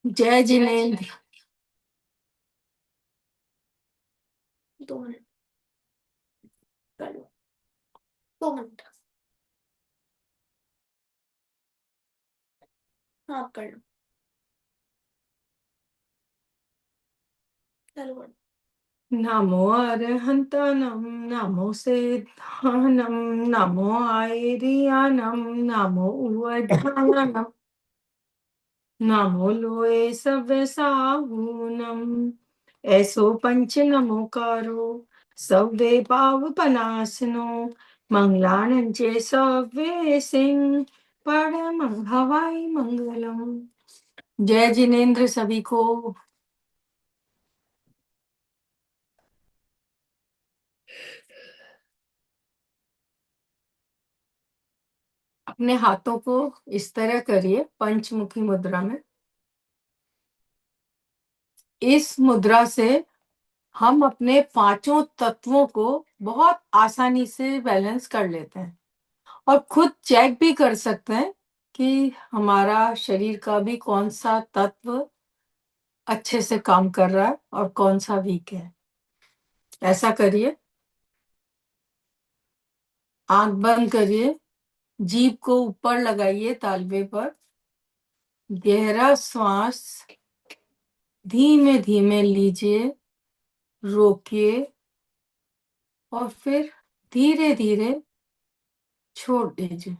जय जिनेन्द्र। 2 मिनट कर लो। 2 मिनट। हाँ, आप कर लो। चलो कर लो। नमो अरहंतनम, नमो सेद्धानम, नमो आयरियानम, नमो उवधानम, नमो लोए सव्य साहूनम। ऐसो पंच नमोकारो सव्वे पावपनासनो, मंगलानं च सव्वे सिंह परम हवाई मंगलम। जय जिनेन्द्र सभी को। अपने हाथों को इस तरह करिए पंचमुखी मुद्रा में। इस मुद्रा से हम अपने पांचों तत्वों को बहुत आसानी से बैलेंस कर लेते हैं और खुद चेक भी कर सकते हैं कि हमारा शरीर का भी कौन सा तत्व अच्छे से काम कर रहा है और कौन सा वीक है। ऐसा करिए, आंख बंद करिए, जीभ को ऊपर लगाइए तालवे पर, गहरा श्वास धीमे धीमे लीजिए, रोकिए और फिर धीरे धीरे छोड़ दीजिए।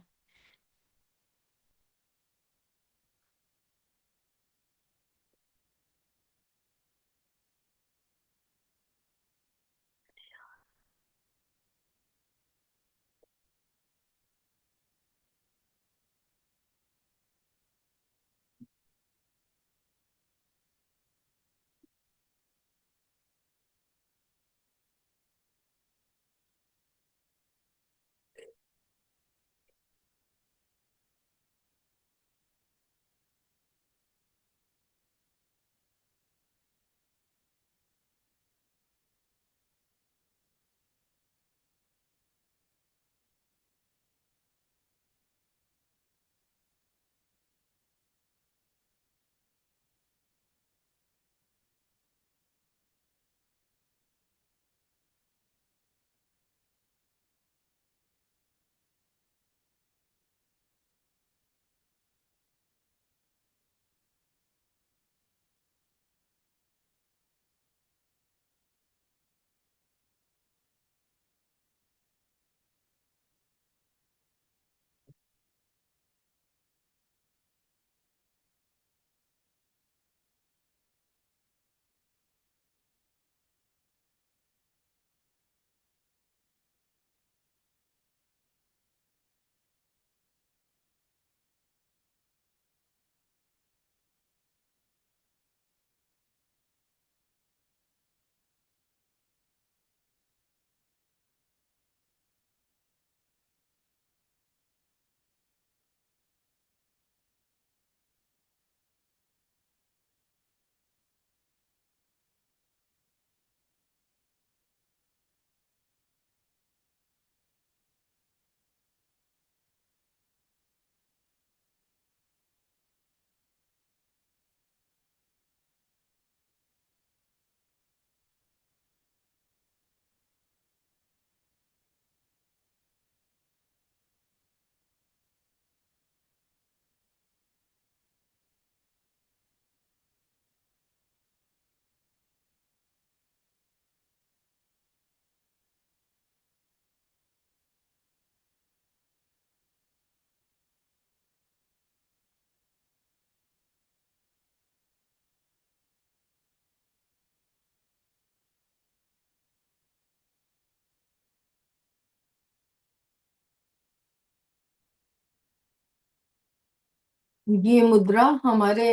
ये मुद्रा हमारे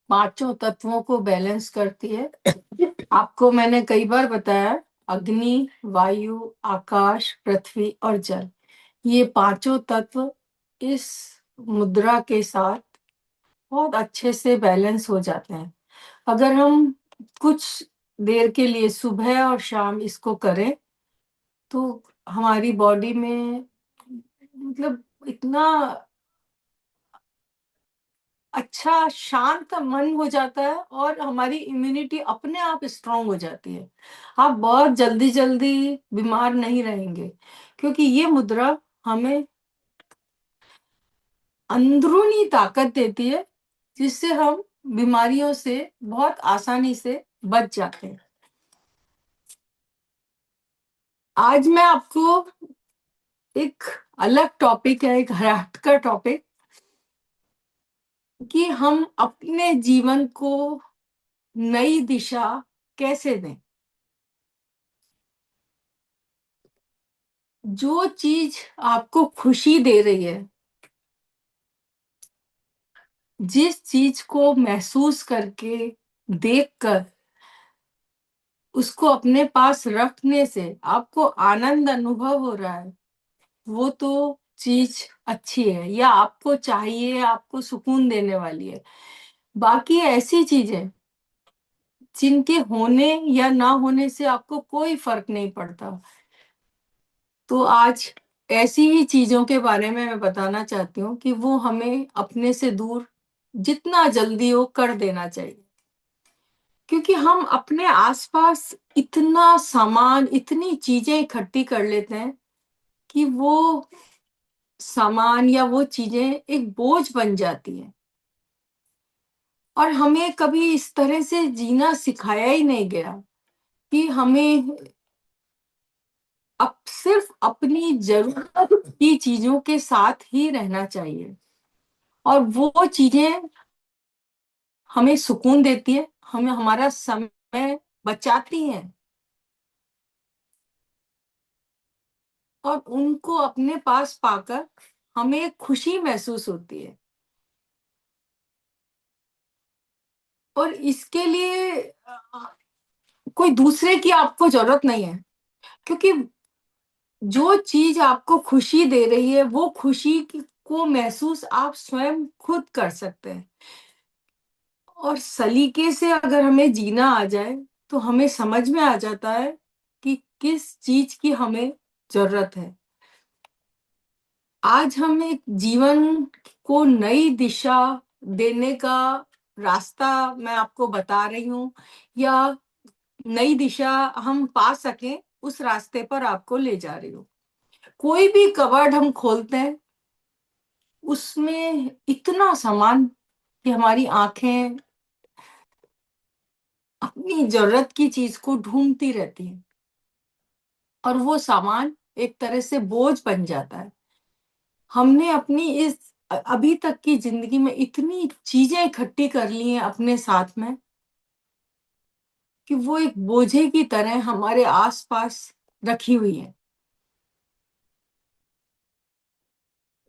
पांचों तत्वों को बैलेंस करती है। आपको मैंने कई बार बताया, अग्नि, वायु, आकाश, पृथ्वी और जल, ये पांचों तत्व इस मुद्रा के साथ बहुत अच्छे से बैलेंस हो जाते हैं। अगर हम कुछ देर के लिए सुबह और शाम इसको करें तो हमारी बॉडी में मतलब इतना अच्छा शांत मन हो जाता है और हमारी इम्यूनिटी अपने आप स्ट्रांग हो जाती है। आप बहुत जल्दी जल्दी बीमार नहीं रहेंगे, क्योंकि ये मुद्रा हमें अंदरूनी ताकत देती है, जिससे हम बीमारियों से बहुत आसानी से बच जाते हैं। आज मैं आपको एक अलग टॉपिक है, एक हट का टॉपिक, कि हम अपने जीवन को नई दिशा कैसे दें। जो चीज आपको खुशी दे रही है, जिस चीज को महसूस करके, देखकर, उसको अपने पास रखने से आपको आनंद अनुभव हो रहा है, वो तो चीज अच्छी है, या आपको चाहिए, आपको सुकून देने वाली है। बाकी ऐसी चीजें जिनके होने या ना होने से आपको कोई फर्क नहीं पड़ता, तो आज ऐसी ही चीजों के बारे में मैं बताना चाहती हूँ कि वो हमें अपने से दूर जितना जल्दी हो कर देना चाहिए। क्योंकि हम अपने आसपास इतना सामान, इतनी चीजें इकट्ठी कर लेते हैं कि वो सामान या वो चीजें एक बोझ बन जाती हैं, और हमें कभी इस तरह से जीना सिखाया ही नहीं गया कि हमें अब सिर्फ अपनी जरूरत की चीजों के साथ ही रहना चाहिए, और वो चीजें हमें सुकून देती है, हमें हमारा समय बचाती हैं, और उनको अपने पास पाकर हमें खुशी महसूस होती है। और इसके लिए कोई दूसरे की आपको जरूरत नहीं है, क्योंकि जो चीज आपको खुशी दे रही है, वो को महसूस आप स्वयं खुद कर सकते हैं। और सलीके से अगर हमें जीना आ जाए, तो हमें समझ में आ जाता है कि किस चीज की हमें जरूरत है। आज हम एक जीवन को नई दिशा देने का रास्ता मैं आपको बता रही हूँ, या नई दिशा हम पा सकें, उस रास्ते पर आपको ले जा रही हूँ। कोई भी कबर्ड हम खोलते हैं, उसमें इतना सामान कि हमारी आंखें अपनी जरूरत की चीज को ढूंढती रहती हैं, और वो सामान एक तरह से बोझ बन जाता है। हमने अपनी इस अभी तक की जिंदगी में इतनी चीजें इकट्ठी कर ली हैं अपने साथ में, कि वो एक बोझे की तरह हमारे आसपास रखी हुई है।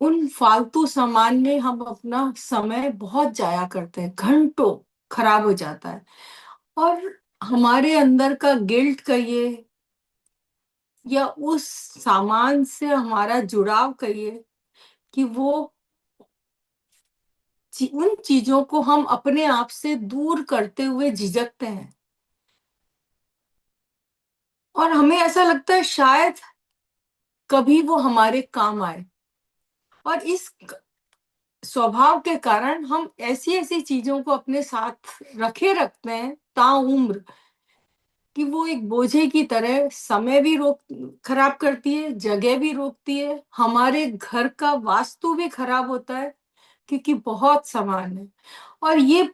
उन फालतू सामान में हम अपना समय बहुत जाया करते हैं, घंटों खराब हो जाता है। और हमारे अंदर का गिल्ट कहिए, या उस सामान से हमारा जुड़ाव कहिए, कि वो उन चीजों को हम अपने आप से दूर करते हुए झिझकते हैं, और हमें ऐसा लगता है शायद कभी वो हमारे काम आए। और इस स्वभाव के कारण हम ऐसी ऐसी चीजों को अपने साथ रखे रखते हैं ताउम्र, कि वो एक बोझे की तरह समय भी रोक खराब करती है, जगह भी रोकती है, हमारे घर का वास्तु भी खराब होता है, क्योंकि बहुत सामान है। और ये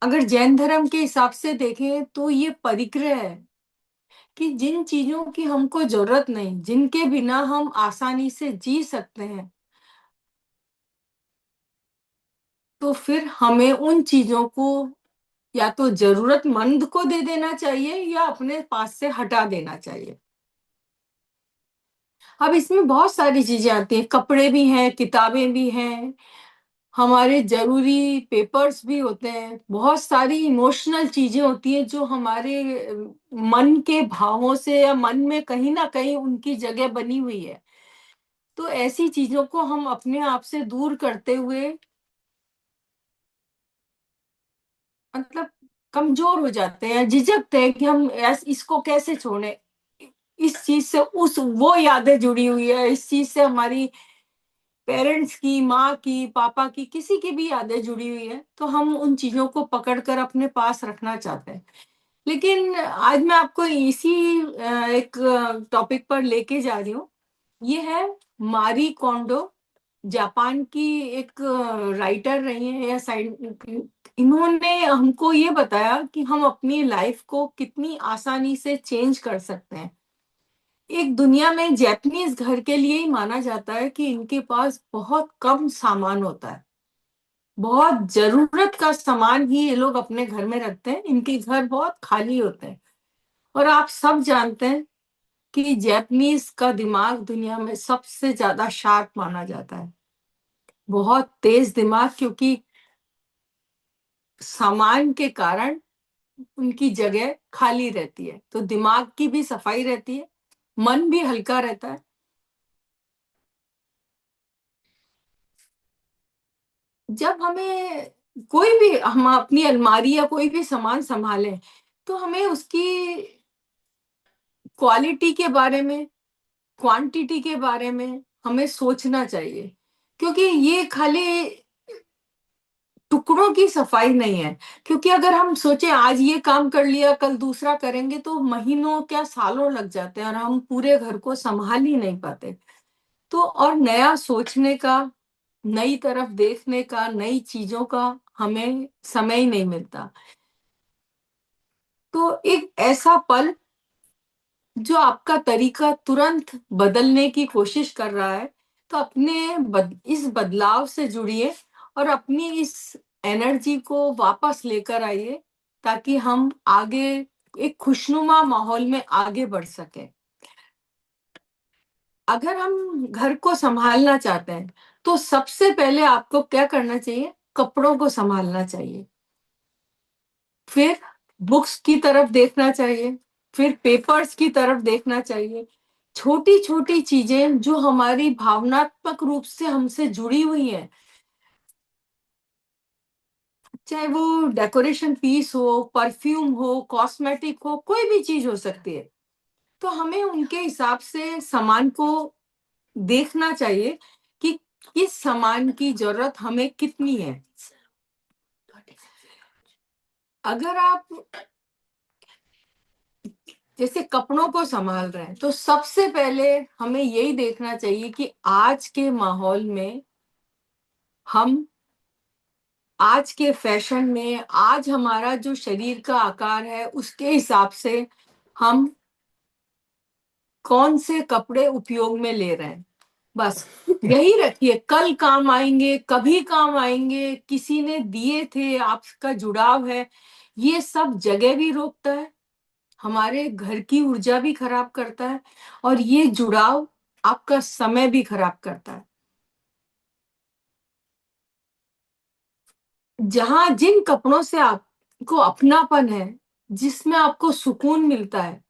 अगर जैन धर्म के हिसाब से देखें, तो ये परिग्रह है, कि जिन चीजों की हमको जरूरत नहीं, जिनके बिना हम आसानी से जी सकते हैं, तो फिर हमें उन चीजों को या तो जरूरतमंद को दे देना चाहिए, या अपने पास से हटा देना चाहिए। अब इसमें बहुत सारी चीजें आती हैं, कपड़े भी हैं, किताबें भी हैं, हमारे जरूरी पेपर्स भी होते हैं, बहुत सारी इमोशनल चीजें होती हैं जो हमारे मन के भावों से, या मन में कहीं ना कहीं उनकी जगह बनी हुई है। तो ऐसी चीजों को हम अपने आप से दूर करते हुए, मतलब कमजोर हो जाते हैं, झिझकते हैं कि हम इसको कैसे छोड़े। इस चीज से उस वो यादें जुड़ी हुई है, इस चीज से हमारी पेरेंट्स की, माँ की, पापा की, किसी की भी यादें जुड़ी हुई है, तो हम उन चीजों को पकड़कर अपने पास रखना चाहते हैं। लेकिन आज मैं आपको इसी एक टॉपिक पर लेके जा रही हूँ। ये है मारी कोंडो, जापान की एक राइटर रही है या साइंस। इन्होंने हमको ये बताया कि हम अपनी लाइफ को कितनी आसानी से चेंज कर सकते हैं। एक दुनिया में जापानीज घर के लिए ही माना जाता है कि इनके पास बहुत कम सामान होता है। बहुत जरूरत का सामान ही ये लोग अपने घर में रखते हैं। इनके घर बहुत खाली होते हैं। और आप सब जानते हैं कि जापानीज का दिमाग दुनिया में सबसे ज्यादा शार्प माना जाता है। बहुत तेज दिमाग, क्योंकि सामान के कारण उनकी जगह खाली रहती है, तो दिमाग की भी सफाई रहती है, मन भी हल्का रहता है। जब हमें कोई भी, हम अपनी अलमारी या कोई भी सामान संभालें, तो हमें उसकी क्वालिटी के बारे में, क्वांटिटी के बारे में हमें सोचना चाहिए। क्योंकि ये खाली टुकड़ों की सफाई नहीं है। क्योंकि अगर हम सोचे आज ये काम कर लिया, कल दूसरा करेंगे, तो महीनों क्या सालों लग जाते हैं और हम पूरे घर को संभाल ही नहीं पाते। तो और नया सोचने का, नई तरफ देखने का, नई चीजों का हमें समय ही नहीं मिलता। तो एक ऐसा पल जो आपका तरीका तुरंत बदलने की कोशिश कर रहा है, तो इस बदलाव से जुड़िए और अपनी इस एनर्जी को वापस लेकर आइए, ताकि हम आगे एक खुशनुमा माहौल में आगे बढ़ सके। अगर हम घर को संभालना चाहते हैं, तो सबसे पहले आपको क्या करना चाहिए? कपड़ों को संभालना चाहिए। फिर बुक्स की तरफ देखना चाहिए। फिर पेपर्स की तरफ देखना चाहिए। छोटी छोटी चीजें जो हमारी भावनात्मक रूप से हमसे जुड़ी हुई हैं, चाहे वो डेकोरेशन पीस हो, परफ्यूम हो, कॉस्मेटिक हो, कोई भी चीज हो सकती है, तो हमें उनके हिसाब से सामान को देखना चाहिए कि किस सामान की जरूरत हमें कितनी है। अगर आप जैसे कपड़ों को संभाल रहे हैं, तो सबसे पहले हमें यही देखना चाहिए कि आज के माहौल में हम, आज के फैशन में, आज हमारा जो शरीर का आकार है उसके हिसाब से हम कौन से कपड़े उपयोग में ले रहे हैं। बस यही रखिए। कल काम आएंगे, कभी काम आएंगे, किसी ने दिए थे, आपका जुड़ाव है, ये सब जगह भी रोकता है, हमारे घर की ऊर्जा भी खराब करता है, और ये जुड़ाव आपका समय भी खराब करता है। जहां जिन कपड़ों से आपको अपनापन है, जिसमें आपको सुकून मिलता है,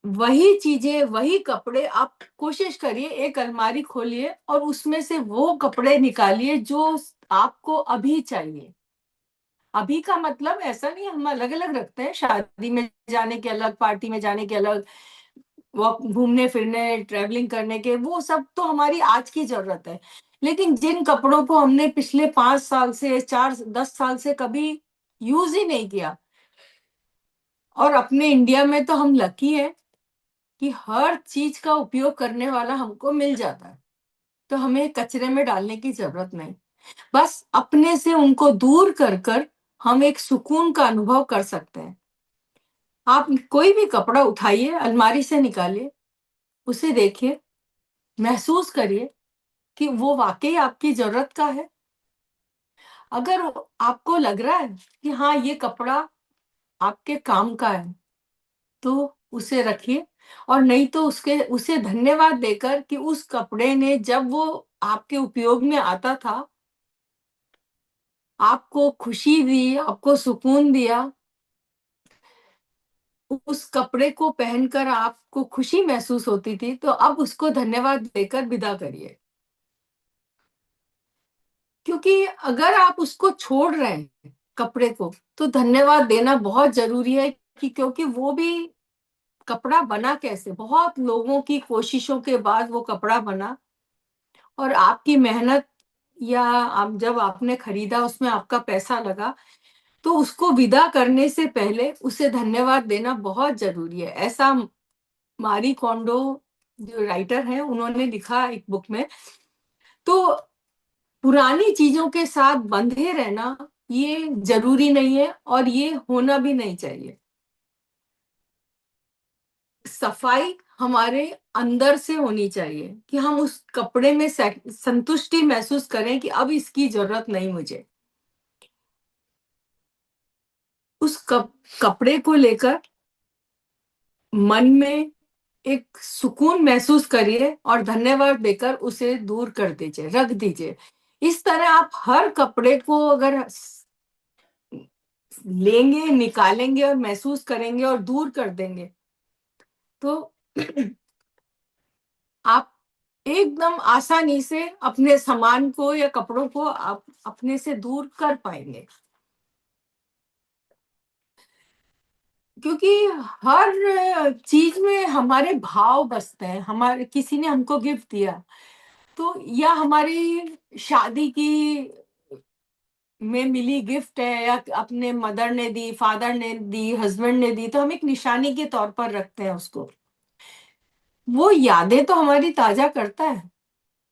वही चीजें, वही कपड़े आप कोशिश करिए, एक अलमारी खोलिए और उसमें से वो कपड़े निकालिए जो आपको अभी चाहिए। अभी का मतलब ऐसा नहीं, हम अलग अलग रखते हैं, शादी में जाने के अलग, पार्टी में जाने के अलग, वॉक, घूमने फिरने, ट्रैवलिंग करने के, वो सब तो हमारी आज की जरूरत है। लेकिन जिन कपड़ों को हमने पिछले 5 साल से, 4-10 साल से कभी यूज ही नहीं किया, और अपने इंडिया में तो हम लकी है कि हर चीज का उपयोग करने वाला हमको मिल जाता है, तो हमें कचरे में डालने की जरूरत नहीं। बस अपने से उनको दूर कर कर हम एक सुकून का अनुभव कर सकते हैं। आप कोई भी कपड़ा उठाइए, अलमारी से निकालिए, उसे देखिए, महसूस करिए कि वो वाकई आपकी जरूरत का है। अगर आपको लग रहा है कि हाँ ये कपड़ा आपके काम का है, तो उसे रखिए। और नहीं तो उसे धन्यवाद देकर कि उस कपड़े ने, जब वो आपके उपयोग में आता था, आपको खुशी दी, आपको सुकून दिया, उस कपड़े को पहनकर आपको खुशी महसूस होती थी, तो अब उसको धन्यवाद देकर विदा करिए। क्योंकि अगर आप उसको छोड़ रहे हैं, कपड़े को, तो धन्यवाद देना बहुत जरूरी है। कि क्योंकि वो भी कपड़ा बना कैसे, बहुत लोगों की कोशिशों के बाद वो कपड़ा बना, और आपकी मेहनत या आप जब आपने खरीदा उसमें आपका पैसा लगा, तो उसको विदा करने से पहले उसे धन्यवाद देना बहुत जरूरी है। ऐसा मारी कोंडो जो राइटर है उन्होंने लिखा एक बुक में। तो पुरानी चीजों के साथ बंधे रहना ये जरूरी नहीं है और ये होना भी नहीं चाहिए। सफाई हमारे अंदर से होनी चाहिए कि हम उस कपड़े में संतुष्टि महसूस करें कि अब इसकी जरूरत नहीं मुझे। उस कपड़े को लेकर मन में एक सुकून महसूस करिए और धन्यवाद देकर उसे दूर कर दीजिए, रख दीजिए। इस तरह आप हर कपड़े को अगर लेंगे, निकालेंगे और महसूस करेंगे और दूर कर देंगे, तो आप एकदम आसानी से अपने सामान को या कपड़ों को आप अपने से दूर कर पाएंगे। क्योंकि हर चीज में हमारे भाव बसते हैं। हमारे किसी ने हमको गिफ्ट दिया, तो या हमारी शादी की में मिली गिफ्ट है, या अपने मदर ने दी, फादर ने दी, हस्बैंड ने दी, तो हम एक निशानी के तौर पर रखते हैं उसको। वो यादें तो हमारी ताजा करता है,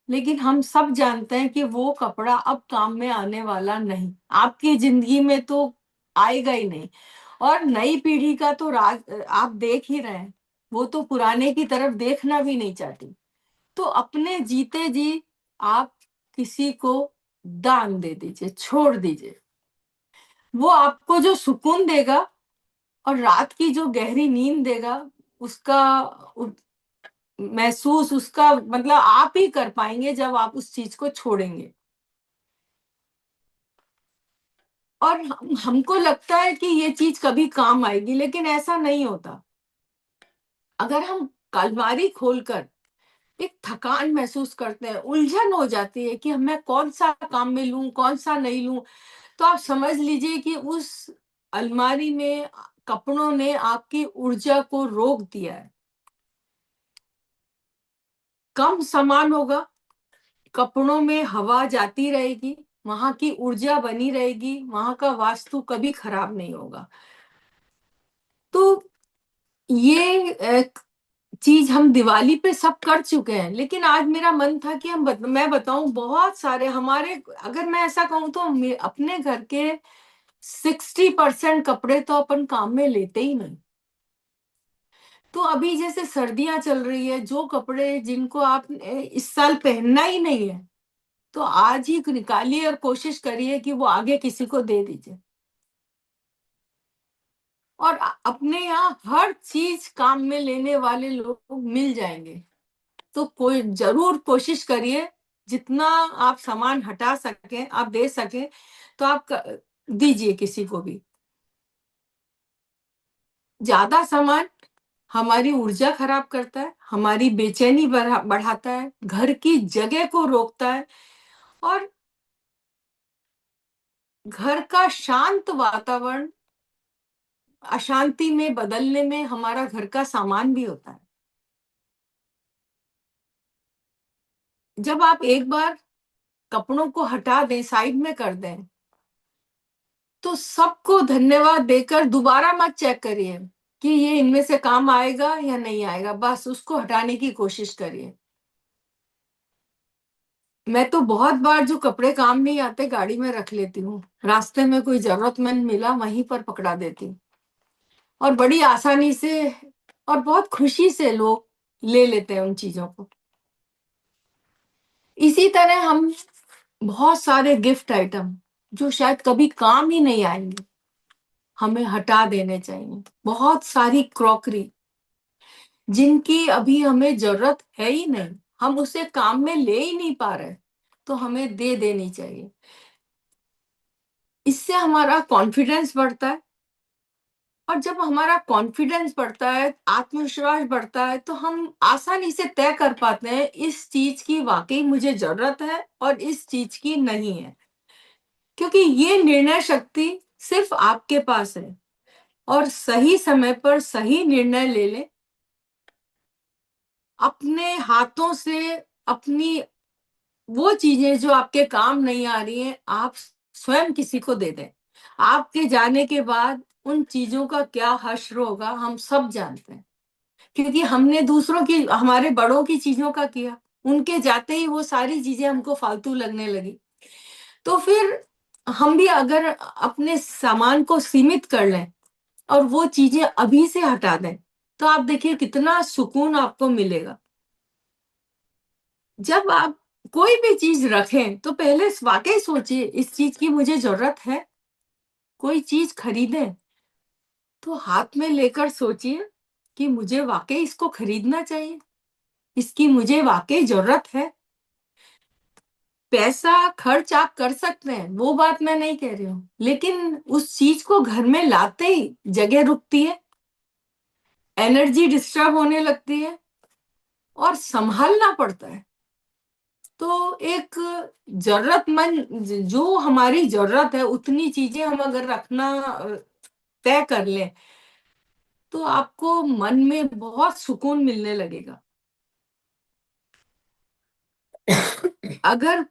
लेकिन हम सब जानते हैं कि वो कपड़ा अब काम में आने वाला नहीं, आपकी जिंदगी में तो आएगा ही नहीं। और नई पीढ़ी का तो राज आप देख ही रहे हैं, वो तो पुराने की तरफ देखना भी नहीं चाहती। तो अपने जीते जी आप किसी को दान दे दीजिए, छोड़ दीजिए। वो आपको जो सुकून देगा और रात की जो गहरी नींद देगा, उसका महसूस, उसका मतलब आप ही कर पाएंगे जब आप उस चीज को छोड़ेंगे। और हमको लगता है कि ये चीज कभी काम आएगी, लेकिन ऐसा नहीं होता। अगर हम अलमारी खोलकर एक थकान महसूस करते हैं, उलझन हो जाती है कि मैं कौन सा काम में लूं, कौन सा नहीं लूं, तो आप समझ लीजिए कि उस अलमारी में कपड़ों ने आपकी ऊर्जा को रोक दिया है। कम सामान होगा, कपड़ों में हवा जाती रहेगी, वहां की ऊर्जा बनी रहेगी, वहां का वास्तु कभी खराब नहीं होगा। तो ये चीज हम दिवाली पे सब कर चुके हैं, लेकिन आज मेरा मन था कि मैं बताऊं, बहुत सारे हमारे, अगर मैं ऐसा कहूं तो अपने घर के 60% कपड़े तो अपन काम में लेते ही नहीं। तो अभी जैसे सर्दियां चल रही है, जो कपड़े जिनको आप इस साल पहनना ही नहीं है, तो आज ही निकालिए और कोशिश करिए कि वो आगे किसी को दे दीजिए। और अपने यहाँ हर चीज काम में लेने वाले लोग मिल जाएंगे। तो कोई जरूर कोशिश करिए, जितना आप सामान हटा सकें, आप दे सकें, तो आप दीजिए किसी को भी। ज्यादा सामान हमारी ऊर्जा खराब करता है, हमारी बेचैनी बढ़ाता है, घर की जगह को रोकता है, और घर का शांत वातावरण अशांति में बदलने में हमारा घर का सामान भी होता है। जब आप एक बार कपड़ों को हटा दें, साइड में कर दें, तो सबको धन्यवाद देकर दोबारा मत चेक करिए कि ये इनमें से काम आएगा या नहीं आएगा, बस उसको हटाने की कोशिश करिए। मैं तो बहुत बार जो कपड़े काम नहीं आते गाड़ी में रख लेती हूँ, रास्ते में कोई जरूरतमंद मिला वहीं पर पकड़ा देती हूँ, और बड़ी आसानी से और बहुत खुशी से लोग ले लेते हैं उन चीजों को। इसी तरह हम बहुत सारे गिफ्ट आइटम जो शायद कभी काम ही नहीं आएंगे, हमें हटा देने चाहिए। बहुत सारी क्रॉकरी जिनकी अभी हमें जरूरत है ही नहीं, हम उसे काम में ले ही नहीं पा रहे, तो हमें दे देनी चाहिए। इससे हमारा कॉन्फिडेंस बढ़ता है, और जब हमारा कॉन्फिडेंस बढ़ता है, आत्मविश्वास बढ़ता है, तो हम आसानी से तय कर पाते हैं इस चीज की वाकई मुझे जरूरत है और इस चीज की नहीं है। क्योंकि ये निर्णय शक्ति सिर्फ आपके पास है, और सही समय पर सही निर्णय ले लें, अपने हाथों से अपनी वो चीजें जो आपके काम नहीं आ रही हैं, आप स्वयं किसी को दे दें। आपके जाने के बाद उन चीजों का क्या हश्र होगा हम सब जानते हैं, क्योंकि हमने दूसरों की, हमारे बड़ों की चीजों का किया। उनके जाते ही वो सारी चीजें हमको फालतू लगने लगी। तो फिर हम भी अगर अपने सामान को सीमित कर लें और वो चीजें अभी से हटा दें, तो आप देखिए कितना सुकून आपको मिलेगा। जब आप कोई भी चीज रखें तो पहले वाकई सोचिए, इस चीज की मुझे जरूरत है। कोई चीज खरीदें तो हाथ में लेकर सोचिए कि मुझे वाकई इसको खरीदना चाहिए, इसकी मुझे वाकई जरूरत है। पैसा खर्च आप कर सकते हैं, वो बात मैं नहीं कह रही हूँ, लेकिन उस चीज को घर में लाते ही जगह रुकती है, एनर्जी डिस्टर्ब होने लगती है और संभालना पड़ता है। तो एक जरूरतमंद, जो हमारी जरूरत है उतनी चीजें हम अगर रखना तय कर लें, तो आपको मन में बहुत सुकून मिलने लगेगा। अगर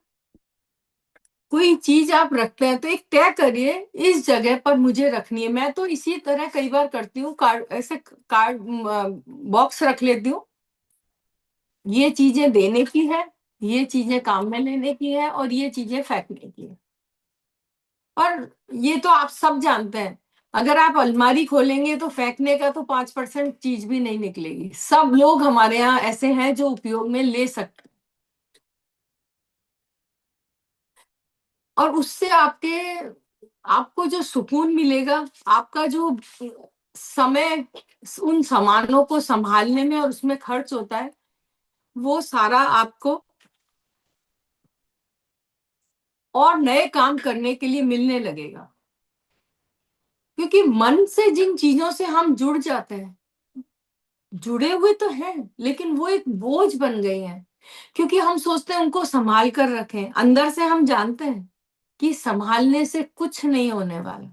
कोई चीज आप रखते हैं तो एक तय करिए, इस जगह पर मुझे रखनी है। मैं तो इसी तरह कई बार करती हूँ, कार्ड, ऐसे कार्ड बॉक्स रख लेती हूँ। ये चीजें देने की है, ये चीजें काम में लेने की है, और ये चीजें फेंकने की है। और ये तो आप सब जानते हैं, अगर आप अलमारी खोलेंगे तो फेंकने का तो 5% चीज भी नहीं निकलेगी। सब लोग हमारे यहाँ ऐसे हैं जो उपयोग में ले सकते, और उससे आपके, आपको जो सुकून मिलेगा, आपका जो समय उन सामानों को संभालने में और उसमें खर्च होता है, वो सारा आपको और नए काम करने के लिए मिलने लगेगा। क्योंकि मन से जिन चीजों से हम जुड़ जाते हैं, जुड़े हुए तो हैं, लेकिन वो एक बोझ बन गए हैं, क्योंकि हम सोचते हैं उनको संभाल कर रखें। अंदर से हम जानते हैं कि संभालने से कुछ नहीं होने वाला।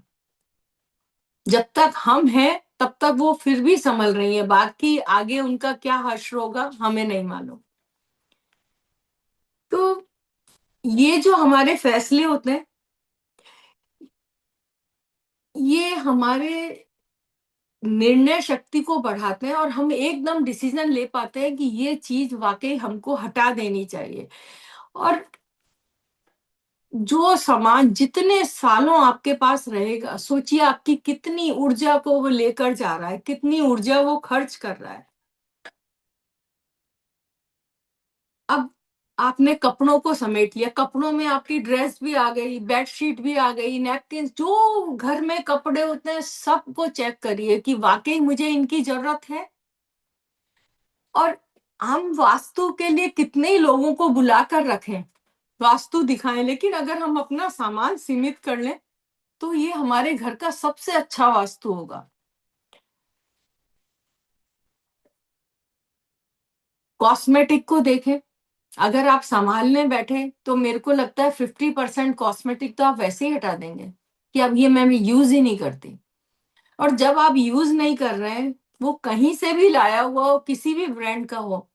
जब तक हम हैं तब तक वो फिर भी संभल रही है, बाकी आगे उनका क्या हश्र होगा हमें नहीं मालूम। तो ये जो हमारे फैसले होते हैं, ये हमारे निर्णय शक्ति को बढ़ाते हैं, और हम एकदम डिसीजन ले पाते हैं कि ये चीज वाकई हमको हटा देनी चाहिए। और जो सामान जितने सालों आपके पास रहेगा, सोचिए आपकी कितनी ऊर्जा को वो लेकर जा रहा है, कितनी ऊर्जा वो खर्च कर रहा है। अब आपने कपड़ों को समेट लिया, कपड़ों में आपकी ड्रेस भी आ गई, बेडशीट भी आ गई, नैपकिन, जो घर में कपड़े होते हैं सबको चेक करिए कि वाकई मुझे इनकी जरूरत है। और हम वास्तु के लिए कितने ही लोगों को बुलाकर रखें, वास्तु दिखाएं, लेकिन अगर हम अपना सामान सीमित कर लें तो ये हमारे घर का सबसे अच्छा वास्तु होगा। कॉस्मेटिक को देखें, अगर आप संभालने बैठे तो मेरे को लगता है 50% कॉस्मेटिक तो आप वैसे ही हटा देंगे कि अब ये मैं यूज ही नहीं करती। और जब आप यूज नहीं कर रहे हैं, वो कहीं से भी लाया हुआ हो, किसी भी ब्रांड का हो,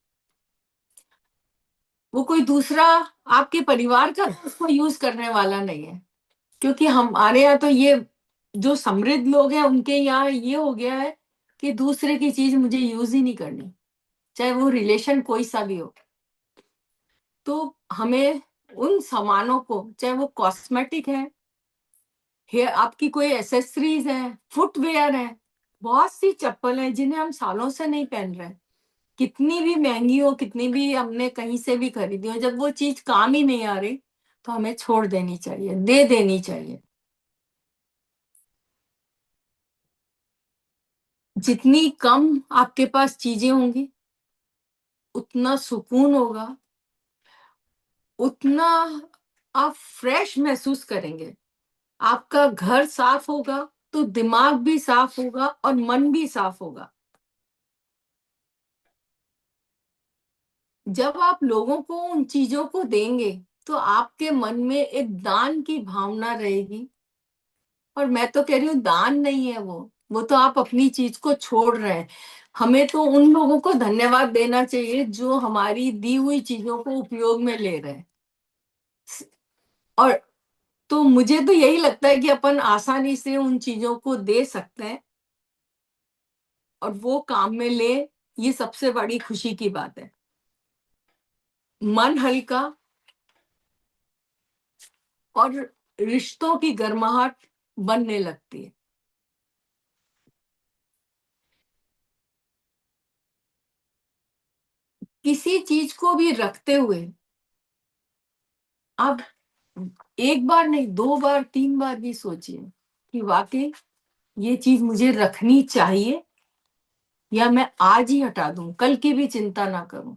वो कोई दूसरा आपके परिवार का उसको यूज करने वाला नहीं है। क्योंकि हमारे यहाँ तो ये, जो समृद्ध लोग हैं उनके यहाँ ये हो गया है कि दूसरे की चीज मुझे यूज ही नहीं करनी, चाहे वो रिलेशन कोई सा भी हो। तो हमें उन सामानों को, चाहे वो कॉस्मेटिक है, हेयर, आपकी कोई एसेसरीज है, फुटवेयर है, बहुत सी चप्पल है जिन्हें हम सालों से नहीं पहन रहे, कितनी भी महंगी हो, कितनी भी हमने कहीं से भी खरीदी हो, जब वो चीज काम ही नहीं आ रही तो हमें छोड़ देनी चाहिए, दे देनी चाहिए। जितनी कम आपके पास चीजें होंगी उतना सुकून होगा, उतना आप फ्रेश महसूस करेंगे। आपका घर साफ होगा तो दिमाग भी साफ होगा और मन भी साफ होगा। जब आप लोगों को उन चीजों को देंगे तो आपके मन में एक दान की भावना रहेगी। और मैं तो कह रही हूँ दान नहीं है वो तो आप अपनी चीज को छोड़ रहे हैं। हमें तो उन लोगों को धन्यवाद देना चाहिए जो हमारी दी हुई चीजों को उपयोग में ले रहे हैं। और तो मुझे तो यही लगता है कि अपन आसानी से उन चीजों को दे सकते हैं और वो काम में ले। ये सबसे बड़ी खुशी की बात है। मन हल्का और रिश्तों की गर्माहट बनने लगती है। किसी चीज को भी रखते हुए आप एक बार नहीं, 2 बार 3 बार भी सोचिए कि वाकई ये चीज मुझे रखनी चाहिए या मैं आज ही हटा दूं, कल की भी चिंता ना करूं।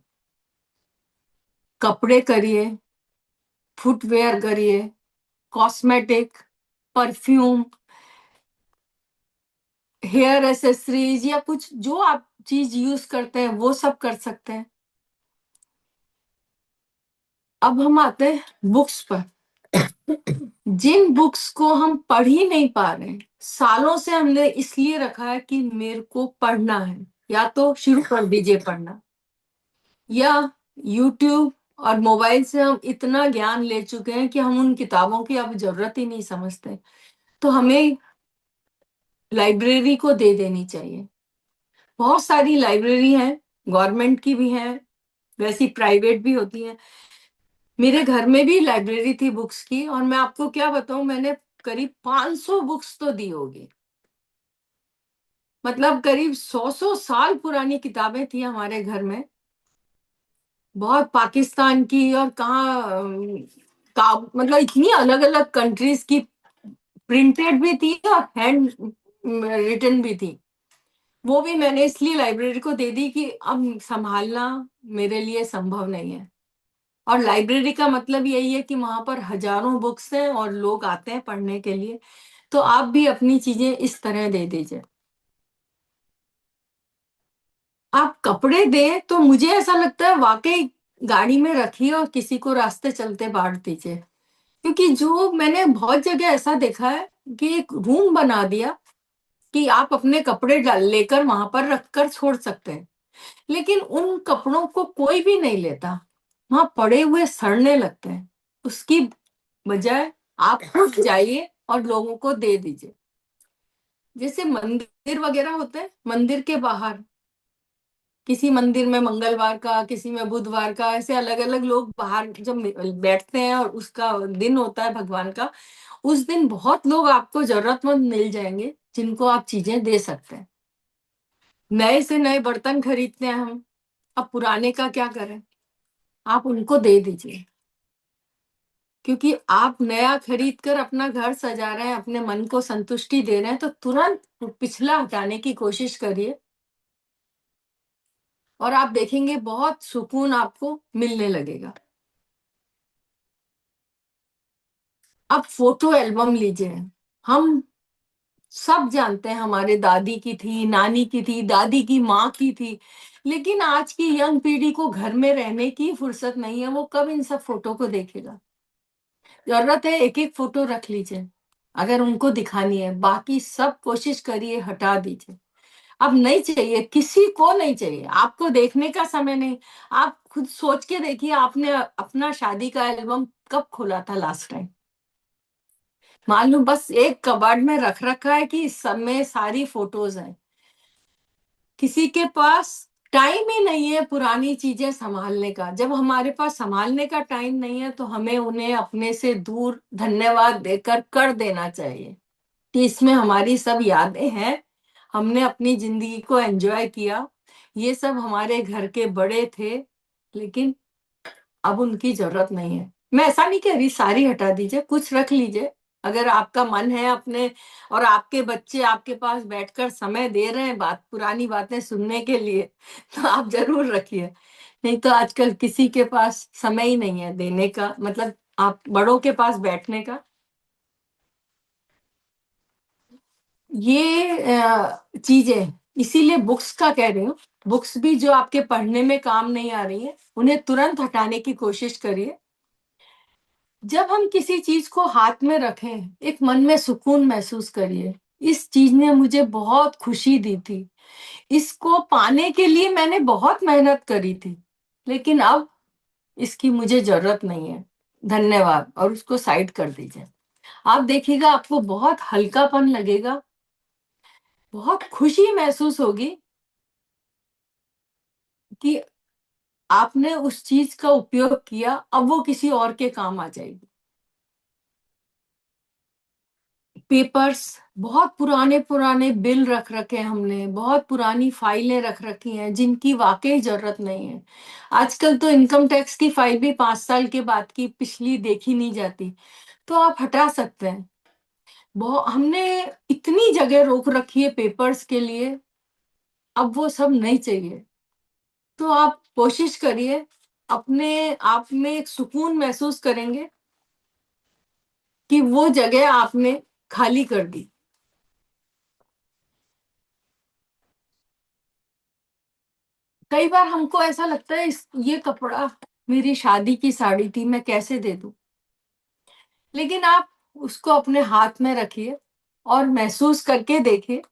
कपड़े करिए, फुटवेयर करिए, कॉस्मेटिक, परफ्यूम, हेयर एसेसरीज या कुछ जो आप चीज यूज करते हैं वो सब कर सकते हैं। अब हम आते हैं बुक्स पर। जिन बुक्स को हम पढ़ ही नहीं पा रहे हैं, सालों से हमने इसलिए रखा है कि मेरे को पढ़ना है, या तो शुरू कर दीजिए पढ़ना, या यूट्यूब और मोबाइल से हम इतना ज्ञान ले चुके हैं कि हम उन किताबों की अब जरूरत ही नहीं समझते। तो हमें लाइब्रेरी को दे देनी चाहिए। बहुत सारी लाइब्रेरी हैं, गवर्नमेंट की भी हैं, वैसी प्राइवेट भी होती हैं। मेरे घर में भी लाइब्रेरी थी बुक्स की, और मैं आपको क्या बताऊं, मैंने करीब 500 बुक्स तो दी होगी। मतलब करीब 100 साल पुरानी किताबें थी हमारे घर में। बहुत पाकिस्तान की और कहाँ का, मतलब इतनी अलग अलग कंट्रीज की प्रिंटेड भी थी और हैंड रिटन भी थी। वो भी मैंने इसलिए लाइब्रेरी को दे दी कि अब संभालना मेरे लिए संभव नहीं है। और लाइब्रेरी का मतलब यही है कि वहां पर हजारों बुक्स हैं और लोग आते हैं पढ़ने के लिए। तो आप भी अपनी चीजें इस तरह दे दीजिए। आप कपड़े दें तो मुझे ऐसा लगता है वाकई गाड़ी में रखिए और किसी को रास्ते चलते बांट दीजिए। क्योंकि जो मैंने बहुत जगह ऐसा देखा है कि एक रूम बना दिया कि आप अपने कपड़े डाल लेकर वहां पर रखकर छोड़ सकते हैं, लेकिन उन कपड़ों को कोई भी नहीं लेता, वहां पड़े हुए सड़ने लगते हैं। उसकी बजाय आप खुद जाइए और लोगों को दे दीजिए। जैसे मंदिर वगैरह होते हैं, मंदिर के बाहर, किसी मंदिर में मंगलवार का, किसी में बुधवार का, ऐसे अलग अलग लोग बाहर जब बैठते हैं और उसका दिन होता है भगवान का, उस दिन बहुत लोग आपको जरूरतमंद मिल जाएंगे जिनको आप चीजें दे सकते हैं। नए से नए बर्तन खरीदते हैं हम, अब पुराने का क्या करें? आप उनको दे दीजिए। क्योंकि आप नया खरीद कर अपना घर सजा रहे हैं, अपने मन को संतुष्टि दे रहे हैं, तो तुरंत पिछला हटाने की कोशिश करिए और आप देखेंगे बहुत सुकून आपको मिलने लगेगा। अब फोटो एल्बम लीजिए। हम सब जानते हैं हमारे दादी की थी, नानी की थी, दादी की माँ की थी, लेकिन आज की यंग पीढ़ी को घर में रहने की फुर्सत नहीं है। वो कब इन सब फोटो को देखेगा? जरूरत है एक एक फोटो रख लीजिए अगर उनको दिखानी है, बाकी सब कोशिश करिए हटा दीजिए। अब नहीं चाहिए, किसी को नहीं चाहिए, आपको देखने का समय नहीं। आप खुद सोच के देखिए, आपने अपना शादी का एल्बम कब खोला था लास्ट टाइम? मालूम, बस एक कबाड़ में रख रखा है कि सब में सारी फोटोज हैं। किसी के पास टाइम ही नहीं है पुरानी चीजें संभालने का। जब हमारे पास संभालने का टाइम नहीं है तो हमें उन्हें अपने से दूर धन्यवाद देकर कर देना चाहिए कि इसमें हमारी सब यादें हैं, हमने अपनी जिंदगी को एंजॉय किया, ये सब हमारे घर के बड़े थे, लेकिन अब उनकी जरूरत नहीं है। मैं ऐसा नहीं कह रही सारी हटा दीजिए, कुछ रख लीजिए अगर आपका मन है अपने, और आपके बच्चे आपके पास बैठकर समय दे रहे हैं बात पुरानी बातें सुनने के लिए, तो आप जरूर रखिए। नहीं तो आजकल किसी के पास समय ही नहीं है देने का, मतलब आप बड़ों के पास बैठने का। ये चीजें इसीलिए बुक्स का कह रही हूँ। बुक्स भी जो आपके पढ़ने में काम नहीं आ रही है उन्हें तुरंत हटाने की कोशिश करिए। जब हम किसी चीज को हाथ में रखें, एक मन में सुकून महसूस करिए। इस चीज ने मुझे बहुत खुशी दी थी, इसको पाने के लिए मैंने बहुत मेहनत करी थी, लेकिन अब इसकी मुझे जरूरत नहीं है। धन्यवाद, और उसको साइड कर दीजिए। आप देखिएगा आपको बहुत हल्कापन लगेगा, बहुत खुशी महसूस होगी कि आपने उस चीज का उपयोग किया, अब वो किसी और के काम आ जाएगी। पेपर्स, बहुत पुराने पुराने बिल रख रखे हैं हमने, बहुत पुरानी फाइलें रख रखी हैं जिनकी वाकई जरूरत नहीं है। आजकल तो इनकम टैक्स की फाइल भी 5 साल के बाद की पिछली देखी नहीं जाती, तो आप हटा सकते हैं। बहुत हमने इतनी जगह रोक रखी है पेपर्स के लिए, अब वो सब नहीं चाहिए। तो आप कोशिश करिए, अपने आप में एक सुकून महसूस करेंगे कि वो जगह आपने खाली कर दी। कई बार हमको ऐसा लगता है ये कपड़ा मेरी शादी की साड़ी थी, मैं कैसे दे दूं। लेकिन आप उसको अपने हाथ में रखिए और महसूस करके देखिए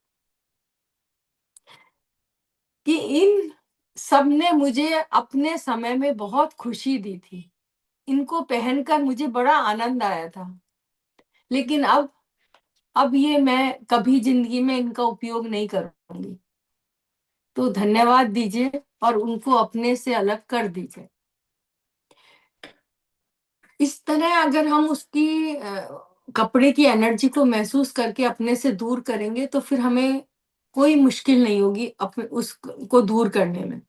कि इन सब ने मुझे अपने समय में बहुत खुशी दी थी, इनको पहनकर मुझे बड़ा आनंद आया था। लेकिन अब ये मैं कभी जिंदगी में इनका उपयोग नहीं करूंगी। तो धन्यवाद दीजिए और उनको अपने से अलग कर दीजिए। इस तरह अगर हम उसकी कपड़े की एनर्जी को महसूस करके अपने से दूर करेंगे, तो फिर हमें कोई मुश्किल नहीं होगी अपने उसको दूर करने में।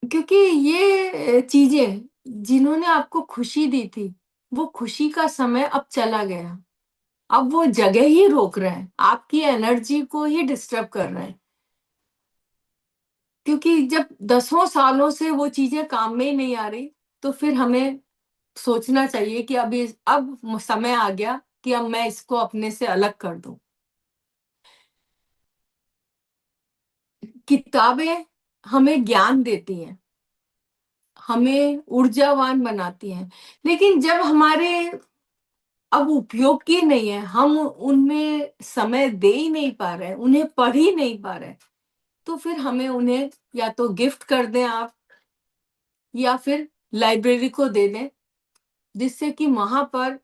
क्योंकि ये चीजें जिन्होंने आपको खुशी दी थी, वो खुशी का समय अब चला गया। अब वो जगह ही रोक रहे हैं, आपकी एनर्जी को ही डिस्टर्ब कर रहे हैं। क्योंकि जब दसों सालों से वो चीजें काम में ही नहीं आ रही, तो फिर हमें सोचना चाहिए कि अब समय आ गया कि अब मैं इसको अपने से अलग कर दूं। किताबें हमें ज्ञान देती हैं, हमें ऊर्जावान बनाती हैं, लेकिन जब हमारे अब उपयोग की नहीं है, हम उनमें समय दे ही नहीं पा रहे, उन्हें पढ़ ही नहीं पा रहे, तो फिर हमें उन्हें या तो गिफ्ट कर दें आप, या फिर लाइब्रेरी को दे दें, जिससे कि वहां पर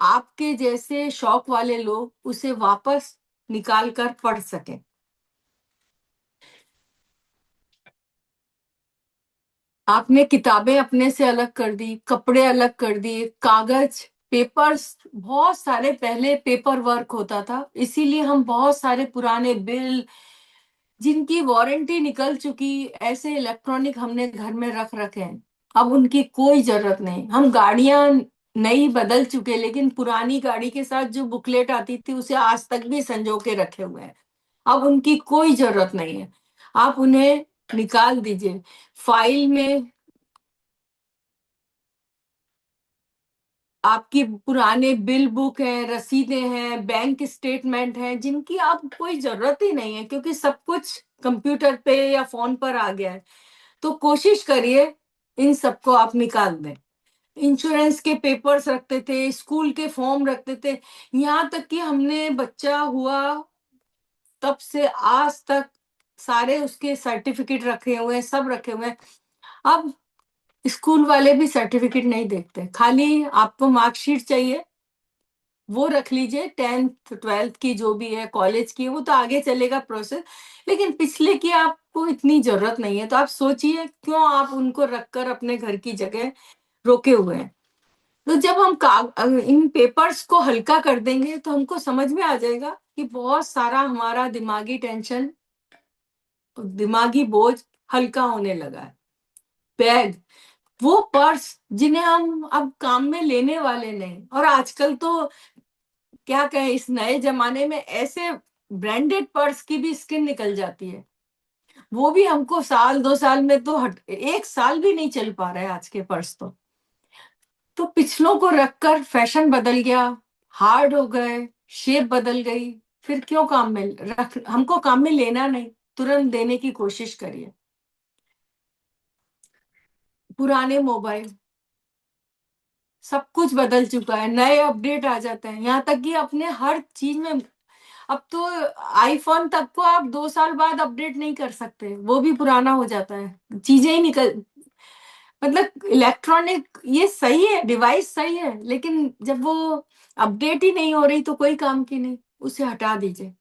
आपके जैसे शौक वाले लोग उसे वापस निकाल कर पढ़ सकें। आपने किताबें अपने से अलग कर दी, कपड़े अलग कर दिए, कागज, पेपर्स, बहुत सारे पहले पेपर वर्क होता था, इसीलिए हम बहुत सारे पुराने बिल जिनकी वारंटी निकल चुकी, ऐसे इलेक्ट्रॉनिक हमने घर में रख रखे हैं। अब उनकी कोई जरूरत नहीं। हम गाड़ियां नई बदल चुके, लेकिन पुरानी गाड़ी के साथ जो बुकलेट आती थी उसे आज तक भी संजो के रखे हुए हैं। अब उनकी कोई जरूरत नहीं है, आप उन्हें निकाल दीजिए। फाइल में आपकी पुराने बिल बुक हैं, रसीदें हैं, बैंक स्टेटमेंट हैं, जिनकी आप कोई जरूरत ही नहीं है, क्योंकि सब कुछ कंप्यूटर पे या फोन पर आ गया है। तो कोशिश करिए इन सबको आप निकाल दें। इंश्योरेंस के पेपर्स रखते थे, स्कूल के फॉर्म रखते थे, यहाँ तक कि हमने बच्चा हुआ तब से आज तक सारे उसके सर्टिफिकेट रखे हुए हैं, सब रखे हुए हैं। अब स्कूल वाले भी सर्टिफिकेट नहीं देखते, खाली आपको मार्कशीट चाहिए, वो रख लीजिए। 10th 12th की जो भी है, कॉलेज की, वो तो आगे चलेगा प्रोसेस, लेकिन पिछले की आपको इतनी जरूरत नहीं है। तो आप सोचिए क्यों आप उनको रखकर अपने घर की जगह रोके हुए हैं। तो जब हम इन पेपर्स को हल्का कर देंगे, तो हमको समझ में आ जाएगा कि बहुत सारा हमारा दिमागी टेंशन, दिमागी बोझ हल्का होने लगा है। बैग, वो पर्स जिन्हें हम अब काम में लेने वाले नहीं, और आजकल तो क्या कहें, इस नए जमाने में ऐसे ब्रांडेड पर्स की भी स्किन निकल जाती है, वो भी हमको साल 2 साल में तो 1 साल भी नहीं चल पा रहा है आज के पर्स तो पिछलों को रखकर फैशन बदल गया, हार्ड हो गए, शेप बदल गई, फिर क्यों काम में रख, हमको काम में लेना नहीं, तुरंत देने की कोशिश करिए। पुराने मोबाइल, सब कुछ बदल चुका है, नए अपडेट आ जाते हैं, यहाँ तक कि अपने हर चीज में अब तो आईफोन तक को आप 2 साल बाद अपडेट नहीं कर सकते, वो भी पुराना हो जाता है, चीजें ही निकल, मतलब इलेक्ट्रॉनिक ये सही है, डिवाइस सही है, लेकिन जब वो अपडेट ही नहीं हो रही तो कोई काम की नहीं, उसे हटा दीजिए।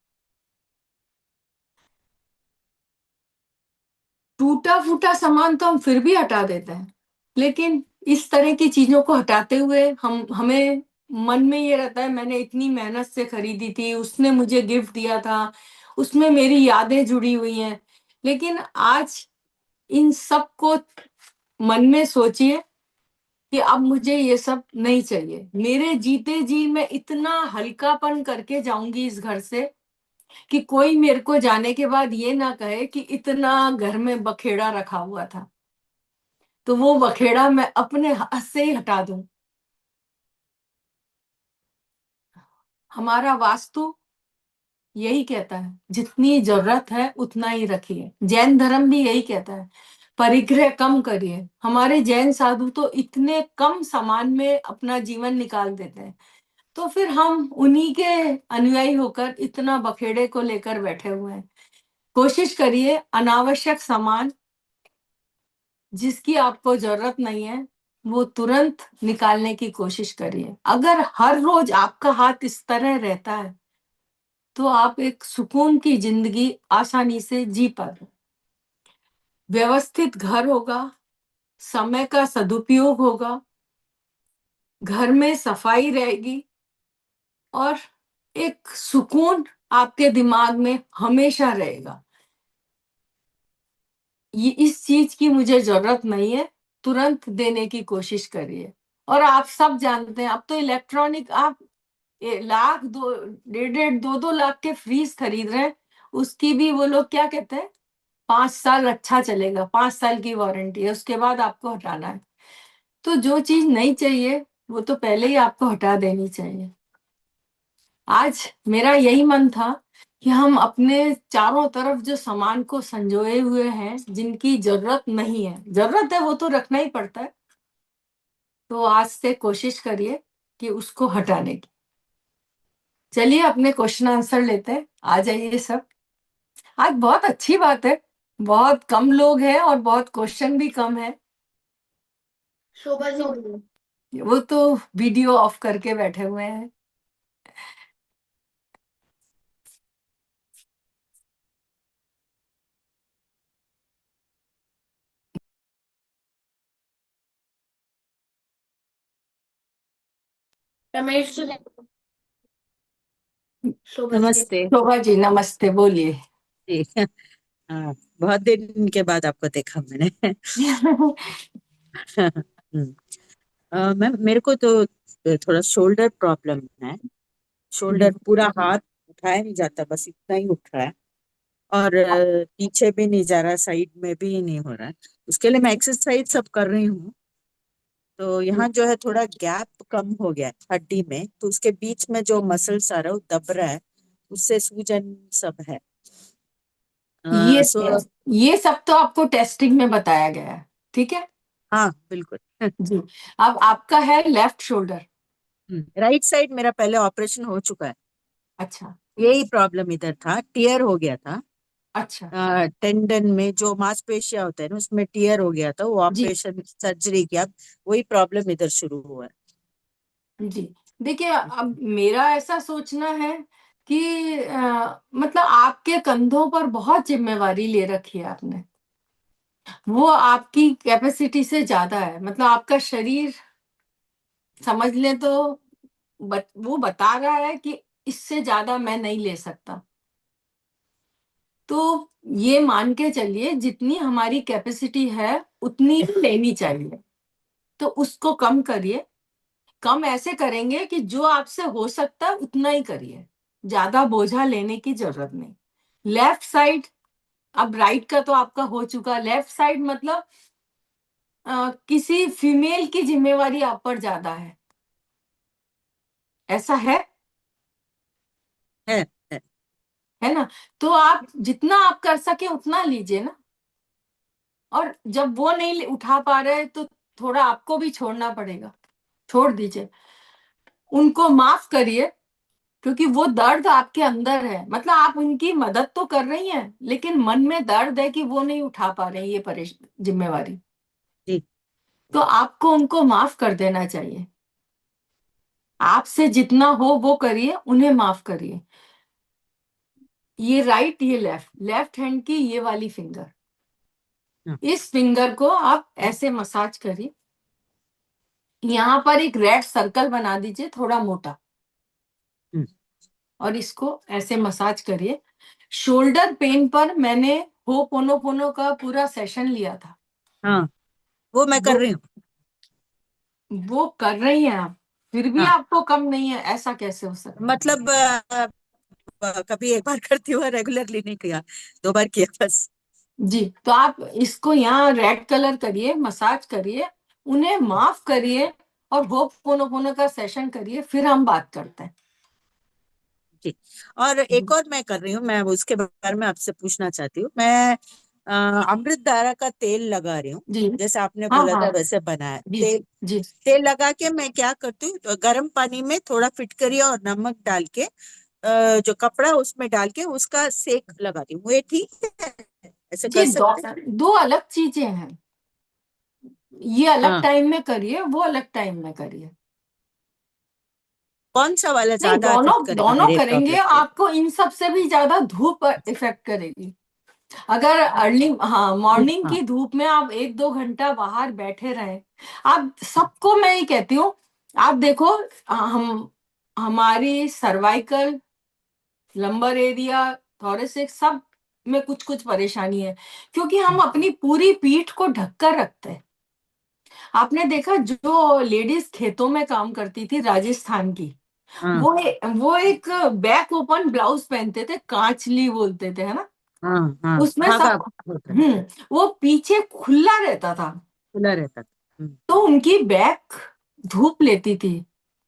टूटा फूटा सामान तो हम फिर भी हटा देते हैं, लेकिन इस तरह की चीजों को हटाते हुए हमें मन में ये रहता है मैंने इतनी मेहनत से खरीदी थी, उसने मुझे गिफ्ट दिया था, उसमें मेरी यादें जुड़ी हुई हैं। लेकिन आज इन सब को मन में सोचिए कि अब मुझे ये सब नहीं चाहिए, मेरे जीते जी मैं इतना हल्कापन करके जाऊंगी इस घर से कि कोई मेरे को जाने के बाद ये ना कहे कि इतना घर में बखेड़ा रखा हुआ था। तो वो बखेड़ा मैं अपने हाथ से ही हटा दूं। हमारा वास्तु यही कहता है जितनी जरूरत है उतना ही रखिए, जैन धर्म भी यही कहता है परिग्रह कम करिए। हमारे जैन साधु तो इतने कम सामान में अपना जीवन निकाल देते हैं, तो फिर हम उन्हीं के अनुयायी होकर इतना बखेड़े को लेकर बैठे हुए हैं। कोशिश करिए अनावश्यक सामान जिसकी आपको जरूरत नहीं है वो तुरंत निकालने की कोशिश करिए। अगर हर रोज आपका हाथ इस तरह रहता है तो आप एक सुकून की जिंदगी आसानी से जी पाते। व्यवस्थित घर होगा, समय का सदुपयोग होगा, घर में सफाई रहेगी, और एक सुकून आपके दिमाग में हमेशा रहेगा। ये इस चीज की मुझे जरूरत नहीं है, तुरंत देने की कोशिश करिए। और आप सब जानते हैं अब तो इलेक्ट्रॉनिक आप लाख दो, 1.5 2 2 लाख के फ्रीज खरीद रहे हैं, उसकी भी वो लोग क्या कहते हैं 5 साल अच्छा चलेगा, 5 साल की वारंटी है, उसके बाद आपको हटाना है। तो जो चीज नहीं चाहिए वो तो पहले ही आपको हटा देनी चाहिए। आज मेरा यही मन था कि हम अपने चारों तरफ जो सामान को संजोए हुए हैं, जिनकी जरूरत नहीं है, जरूरत है वो तो रखना ही पड़ता है, तो आज से कोशिश करिए कि उसको हटाने की। चलिए अपने क्वेश्चन आंसर लेते हैं, आ जाइए सब। आज बहुत अच्छी बात है, बहुत कम लोग हैं और बहुत क्वेश्चन भी कम है। शोभा जी वो तो वीडियो ऑफ करके बैठे हुए हैं। रमेश जी शोभा जी नमस्ते शोभा जी नमस्ते, बोलिए। जी। हाँ, बहुत दिन के बाद आपको देखा मैंने। हम्म, मैम मेरे को तो थोड़ा शोल्डर प्रॉब्लम है। शोल्डर पूरा हाथ उठाया नहीं जाता, बस इतना ही उठ रहा है। और पीछे भी नहीं जा रहा, साइड में भी नहीं हो रहा है। उसके लिए मैं एक्सरसाइज सब कर रही हूँ। तो यहाँ जो है थोड़ा गैप कम हो गया है हड्डी में, तो उसके बीच में जो मसल्स आ रहा है वो दब रहा है, उससे सूजन सब है। ये सो ये सब तो आपको टेस्टिंग में बताया गया है, ठीक है हाँ बिल्कुल। जी। अब आपका है लेफ्ट शोल्डर। राइट साइड मेरा पहले ऑपरेशन हो चुका है। अच्छा यही प्रॉब्लम इधर था, टीयर हो गया था। अच्छा। टेंडन में जो मांसपेशियां होते हैं ना, उसमें टीयर हो गया था, वो जी ऑपरेशन सर्जरी किया। वही प्रॉब्लम इधर शुरू हुआ है। जी। देखिए अब मेरा ऐसा सोचना है कि मतलब आपके कंधों पर बहुत जिम्मेवारी ले रखी है आपने, वो आपकी कैपेसिटी से ज्यादा है, मतलब आपका शरीर समझ ले तो वो बता रहा है कि इससे ज्यादा मैं नहीं ले सकता। तो ये मान के चलिए जितनी हमारी कैपेसिटी है उतनी ही लेनी चाहिए, तो उसको कम करिए। कम ऐसे करेंगे कि जो आपसे हो सकता है उतना ही करिए, ज्यादा बोझा लेने की जरूरत नहीं। लेफ्ट साइड, अब राइट का तो आपका हो चुका, लेफ्ट साइड मतलब किसी फीमेल की जिम्मेवारी आप पर ज्यादा है, ऐसा है, है। है ना। तो आप जितना आप कर सके उतना लीजिए ना, और जब वो नहीं उठा पा रहे तो थोड़ा आपको भी छोड़ना पड़ेगा, छोड़ दीजिए, उनको माफ करिए। क्योंकि वो दर्द आपके अंदर है, मतलब आप उनकी मदद तो कर रही हैं लेकिन मन में दर्द है कि वो नहीं उठा पा रहे हैं ये परेश जिम्मेवारी। जी। तो आपको उनको माफ कर देना चाहिए। आपसे जितना हो वो करिए, उन्हें माफ करिए। ये राइट, ये लेफ्ट, लेफ्ट हैंड की ये वाली फिंगर, हाँ। इस फिंगर को आप ऐसे मसाज करिए। यहाँ पर एक रेड सर्कल बना दीजिए थोड़ा मोटा, हम्म। और इसको ऐसे मसाज करिए। शोल्डर पेन पर मैंने होपोनोपोनो का पूरा सेशन लिया था। हाँ, वो मैं वो कर रही हूँ। वो कर रही हैं आप, फिर भी हाँ, आपको कम नहीं है, ऐसा कैसे हो सकता मतलब कभी एक बार करती हूँ, रेगुलरली नहीं किया, 2 बार किया बस। है? जी, तो आप इसको यहाँ रेड कलर करिए, मसाज करिए, उन्हें माफ करिए, और होपोनोपोनो का सेशन करिए, फिर हम बात करते हैं। जी। और एक और मैं कर रही हूँ, मैं उसके बारे में आपसे पूछना चाहती हूँ। मैं अमृत धारा का तेल लगा रही हूँ, जी। जैसे आपने हाँ बोला था हाँ। वैसे बनाया जी। तेल। जी। तेल लगा के मैं क्या करती हूँ, तो गर्म पानी में थोड़ा फिटकरी और नमक डाल के जो कपड़ा उसमें डाल के उसका सेक लगाती हूँ, ये ठीक है? ऐसे जी, कर सकते हैं? दो अलग चीजें हैं। ये अलग हाँ। टाइम में करिए, वो अलग टाइम में करिए। कौन सा वाला नहीं, ज्यादा दोनों इफेक्ट करेगा दोनों मेरे करेंगे, प्रॉब्लम पे? आपको इन सब से भी ज्यादा धूप इफेक्ट करेगी। अगर अर्ली, हाँ, धूप, मॉर्निंग हाँ। की धूप में आप 1-2 घंटा बाहर बैठे रहे, आप सबको मैं ये कहती हूँ, आप देखो, हम हमारी सर्वाइकल, लंबर एरिया, थोरेसिक, सब में कुछ कुछ परेशानी है, क्योंकि हम अपनी पूरी पीठ को ढककर रखते हैं। आपने देखा जो लेडीज खेतों में काम करती थी राजस्थान की, हाँ, वो एक बैक ओपन ब्लाउज पहनते थे, कांचली बोलते थे, है ना? हाँ, हाँ, उसमें धागा सब, होता है, वो पीछे खुला रहता था, खुला रहता था। तो उनकी बैक धूप लेती थी,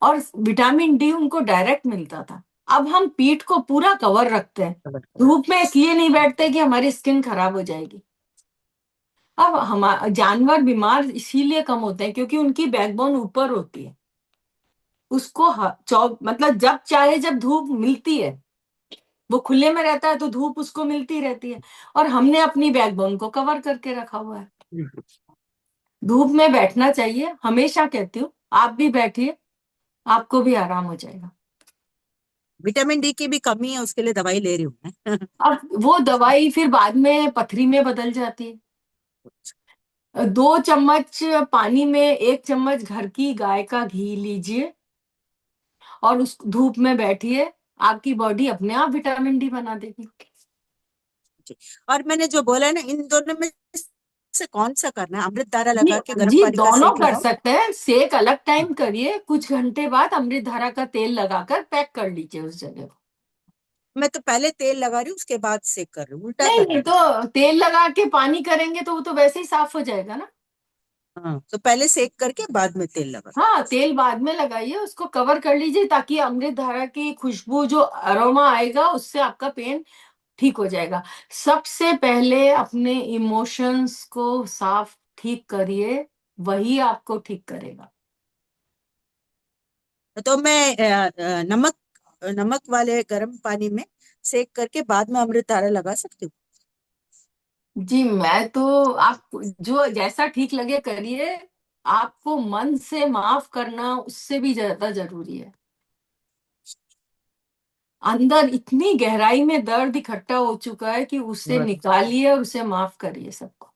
और विटामिन डी उनको डायरेक्ट मिलता था। अब हम पीठ को पूरा कवर रखते हैं, धूप में इसलिए नहीं बैठते कि हमारी स्किन खराब हो जाएगी। अब हम जानवर बीमार इसीलिए कम होते हैं क्योंकि उनकी बैकबोन ऊपर होती है, उसको मतलब जब चाहे जब धूप मिलती है, वो खुले में रहता है तो धूप उसको मिलती रहती है, और हमने अपनी बैकबोन को कवर करके रखा हुआ है। हम्म। धूप में बैठना चाहिए, हमेशा कहती हूँ, आप भी बैठिए, आपको भी आराम हो जाएगा। विटामिन डी की भी कमी है, उसके लिए दवाई ले रही हूँ मैं। अब वो दवाई फिर बाद में पथरी में बदल जाती है। 2 चम्मच पानी में 1 चम्मच घर की गाय का घी लीजिए, और उस धूप में बैठिए, आपकी बॉडी अपने आप विटामिन डी बना देगी। जी। और मैंने जो बोला है ना, इन दोनों में से कौन सा करना है? अमृत धारा जी। लगा के गर्म जी, पानी का दोनों सेक कर लगाओ? सकते हैं, सेक अलग टाइम करिए, कुछ घंटे बाद अमृत धारा का तेल लगाकर पैक कर लीजिए उस जगह को। मैं तो पहले तेल लगा रही हूँ, उसके बाद सेक कर रही हूँ, उल्टा नहीं कर नहीं, रही हूँ। तो तेल लगा के पानी करेंगे तो वो तो वैसे ही साफ हो जाएगा ना। हाँ, तो पहले सेक करके बाद में तेल लगा। हाँ, तेल बाद में लगाइए, उसको कवर कर लीजिए, ताकि अमृत धारा की खुशबू, जो अरोमा आएगा, उससे आपका पेन ठीक हो जाएगा। सबसे पहले अपने इमोशंस को साफ ठीक करिए, वही आपको ठीक करेगा। तो मैं नमक नमक वाले गर्म पानी में सेक करके बाद में अमृत धारा लगा सकती हूँ? जी, मैं तो, आप जो जैसा ठीक लगे करिए। आपको मन से माफ करना उससे भी ज्यादा जरूरी है। अंदर इतनी गहराई में दर्द इकट्ठा हो चुका है कि उसे बस। निकालिए और उसे माफ करिए सबको।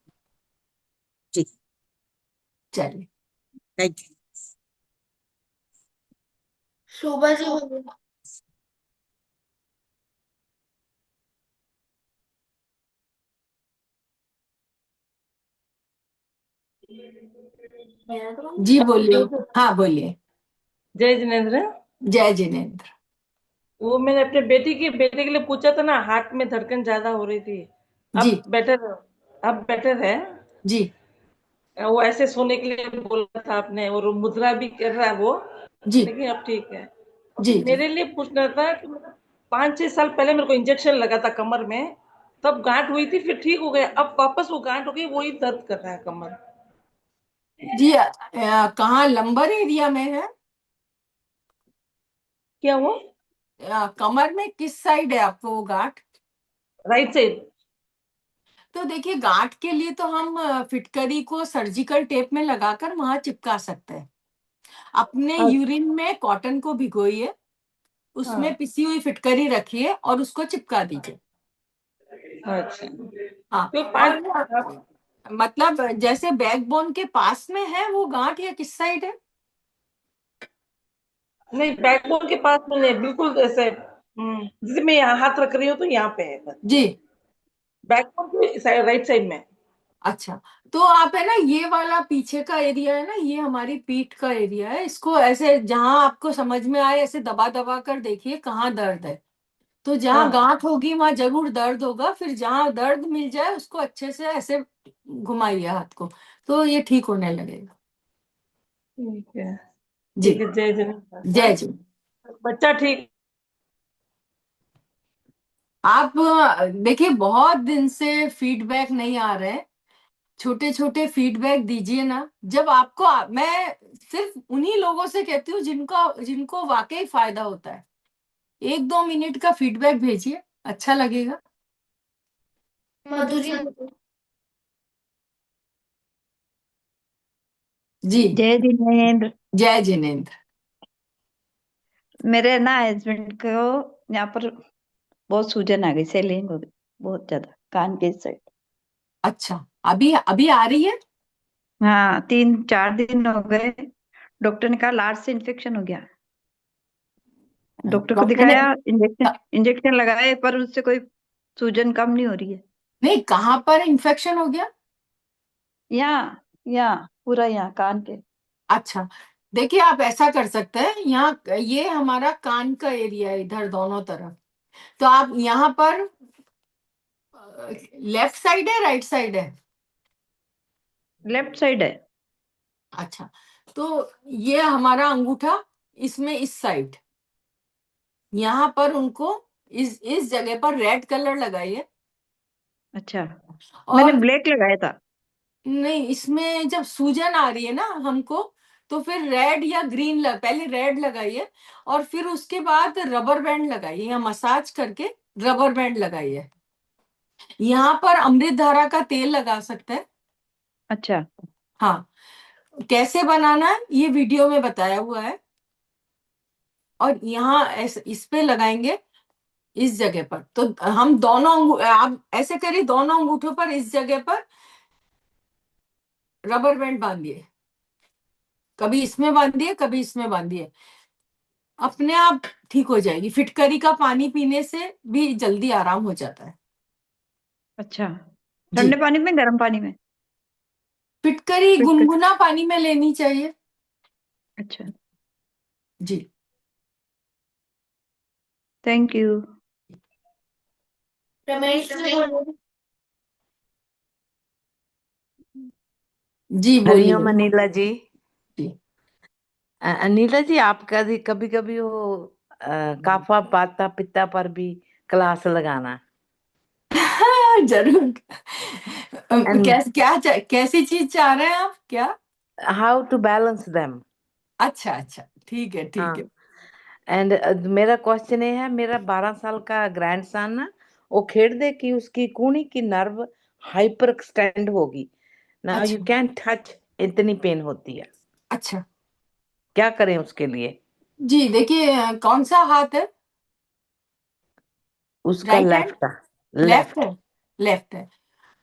जी। चलिए। Thank you. शोभा जी बोलिए। जी बोलिए। हाँ बोलिए। जय जिनेन्द्र। जय जिनेन्द्र। वो मैंने अपने बेटे के लिए पूछा था ना, हार्ट में धड़कन ज्यादा हो रही थी। जी। अब बेटर है। जी। वो ऐसे सोने के लिए बोला था आपने, और मुद्रा भी कर रहा है वो, जी। लेकिन अब ठीक है। जी। जी। मेरे लिए पूछना था कि 5-6 साल पहले मेरे को इंजेक्शन लगा था कमर में, तब गांठ हुई थी, फिर ठीक हो गया, अब वापस वो गांठ हो गई, वही दर्द कर रहा है कमर। जी, कहाँ लंबर एरिया में है? क्या वो? कमर में किस साइड है आपको वो गांठ? Right side. तो देखिए, गांठ के लिए तो हम फिटकरी को सर्जिकल टेप में लगाकर वहां चिपका सकते हैं। अपने यूरिन में कॉटन को भिगोइए, उसमें हाँ। पिसी हुई फिटकरी रखिए और उसको चिपका दीजिए। अच्छा। हाँ। तो और 5। मतलब जैसे बैकबोन के पास में है वो गांठ, या किस साइड है? नहीं, बैकबोन के पास में नहीं, बिल्कुल ऐसे जैसे मैं यहाँ हाथ रख रही हूँ तो यहाँ पे है बस। जी। बैकबोन के साइड, राइट साइड में। अच्छा, तो आप है ना, ये वाला पीछे का एरिया है ना, ये हमारी पीठ का एरिया है। इसको ऐसे जहां आपको समझ में आए ऐसे दबा दबा कर देखिए कहाँ दर्द है। तो जहां हाँ। गांठ होगी वहां जरूर दर्द होगा। फिर जहां दर्द मिल जाए उसको अच्छे से ऐसे घुमाइए हाथ को, तो ये ठीक होने लगेगा। ठीक है। जी। ठीक है, जय जगन्नाथ। हाँ। जय जी। बच्चा ठीक। आप देखिए, बहुत दिन से फीडबैक नहीं आ रहे हैं। छोटे छोटे फीडबैक दीजिए ना। जब आपको मैं सिर्फ उन्हीं लोगों से कहती हूँ जिनको जिनको वाकई फायदा होता है। 1-2 मिनट का फीडबैक भेजिए, अच्छा लगेगा। मधुरी। जी। जय जिनेन्द्र। जय जिनेन्द्र। मेरे ना हस्बैंड को यहाँ पर बहुत सूजन आ गई, सेलिंग हो गई बहुत ज्यादा कान के साइड। अच्छा, अभी अभी आ रही है? हाँ, 3-4 दिन हो गए। डॉक्टर ने कहा लार से इन्फेक्शन हो गया। डॉक्टर को डॉक्टर ने? दिखाया, इंजेक्शन इंजेक्शन लगाए, पर उससे कोई सूजन कम नहीं हो रही है। नहीं, कहाँ पर इन्फेक्शन हो गया? यहाँ यहाँ पूरा यहाँ कान के। अच्छा, देखिए, आप ऐसा कर सकते हैं। यहाँ ये हमारा कान का एरिया है, इधर दोनों तरफ। तो आप यहाँ पर लेफ्ट साइड है, राइट साइड है? लेफ्ट साइड है। अच्छा, तो ये हमारा अंगूठा, इसमें इस साइड, यहाँ पर उनको इस जगह पर रेड कलर लगाइए। अच्छा, मैंने और ब्लैक लगाया था। नहीं, इसमें जब सूजन आ रही है ना हमको, तो फिर रेड या ग्रीन पहले रेड लगाइए, और फिर उसके बाद रबर बैंड लगाइए, या मसाज करके रबर बैंड लगाइए। यहाँ पर अमृत धारा का तेल लगा सकते हैं। अच्छा। हाँ, कैसे बनाना है ये वीडियो में बताया हुआ है। और यहाँ इस पे लगाएंगे, इस जगह पर। तो हम दोनों आप ऐसे करिए, दोनों अंगूठों पर इस जगह पर रबर बैंड बांधिए। कभी इसमें बांधिए, कभी इसमें बांधिए। अपने आप ठीक हो जाएगी। फिटकरी का पानी पीने से भी जल्दी आराम हो जाता है। अच्छा, जी। ठंडे पानी में गर्म पानी में? फिटकरी फिट। गुनगुना पानी में लेनी चाहिए। अच्छा, जी। Thank you. रमेश जी बोलो। जी हरिओम बोलिए। अनिला जी। जी। अनिला जी, आप कभी कभी कभी वो काफा पाता पित्ता पर भी क्लास लगाना। हाँ, जरूर। एंड कैसी चीज चाह रहे हैं आप, क्या? How to balance them. अच्छा अच्छा, ठीक है ठीक है। हाँ। एंड मेरा क्वेश्चन ये है, मेरा 12 साल का ग्रैंडसन ना, वो खेड़ दे कि उसकी कूहनी की नर्व हाइपर एक्सटेंड होगी। नाउ यू अच्छा कैन टच, इतनी पेन होती है। अच्छा। क्या करें उसके लिए? जी देखिए, कौन सा हाथ है? उसका right hand? Left. Left left. है। लेफ्ट है।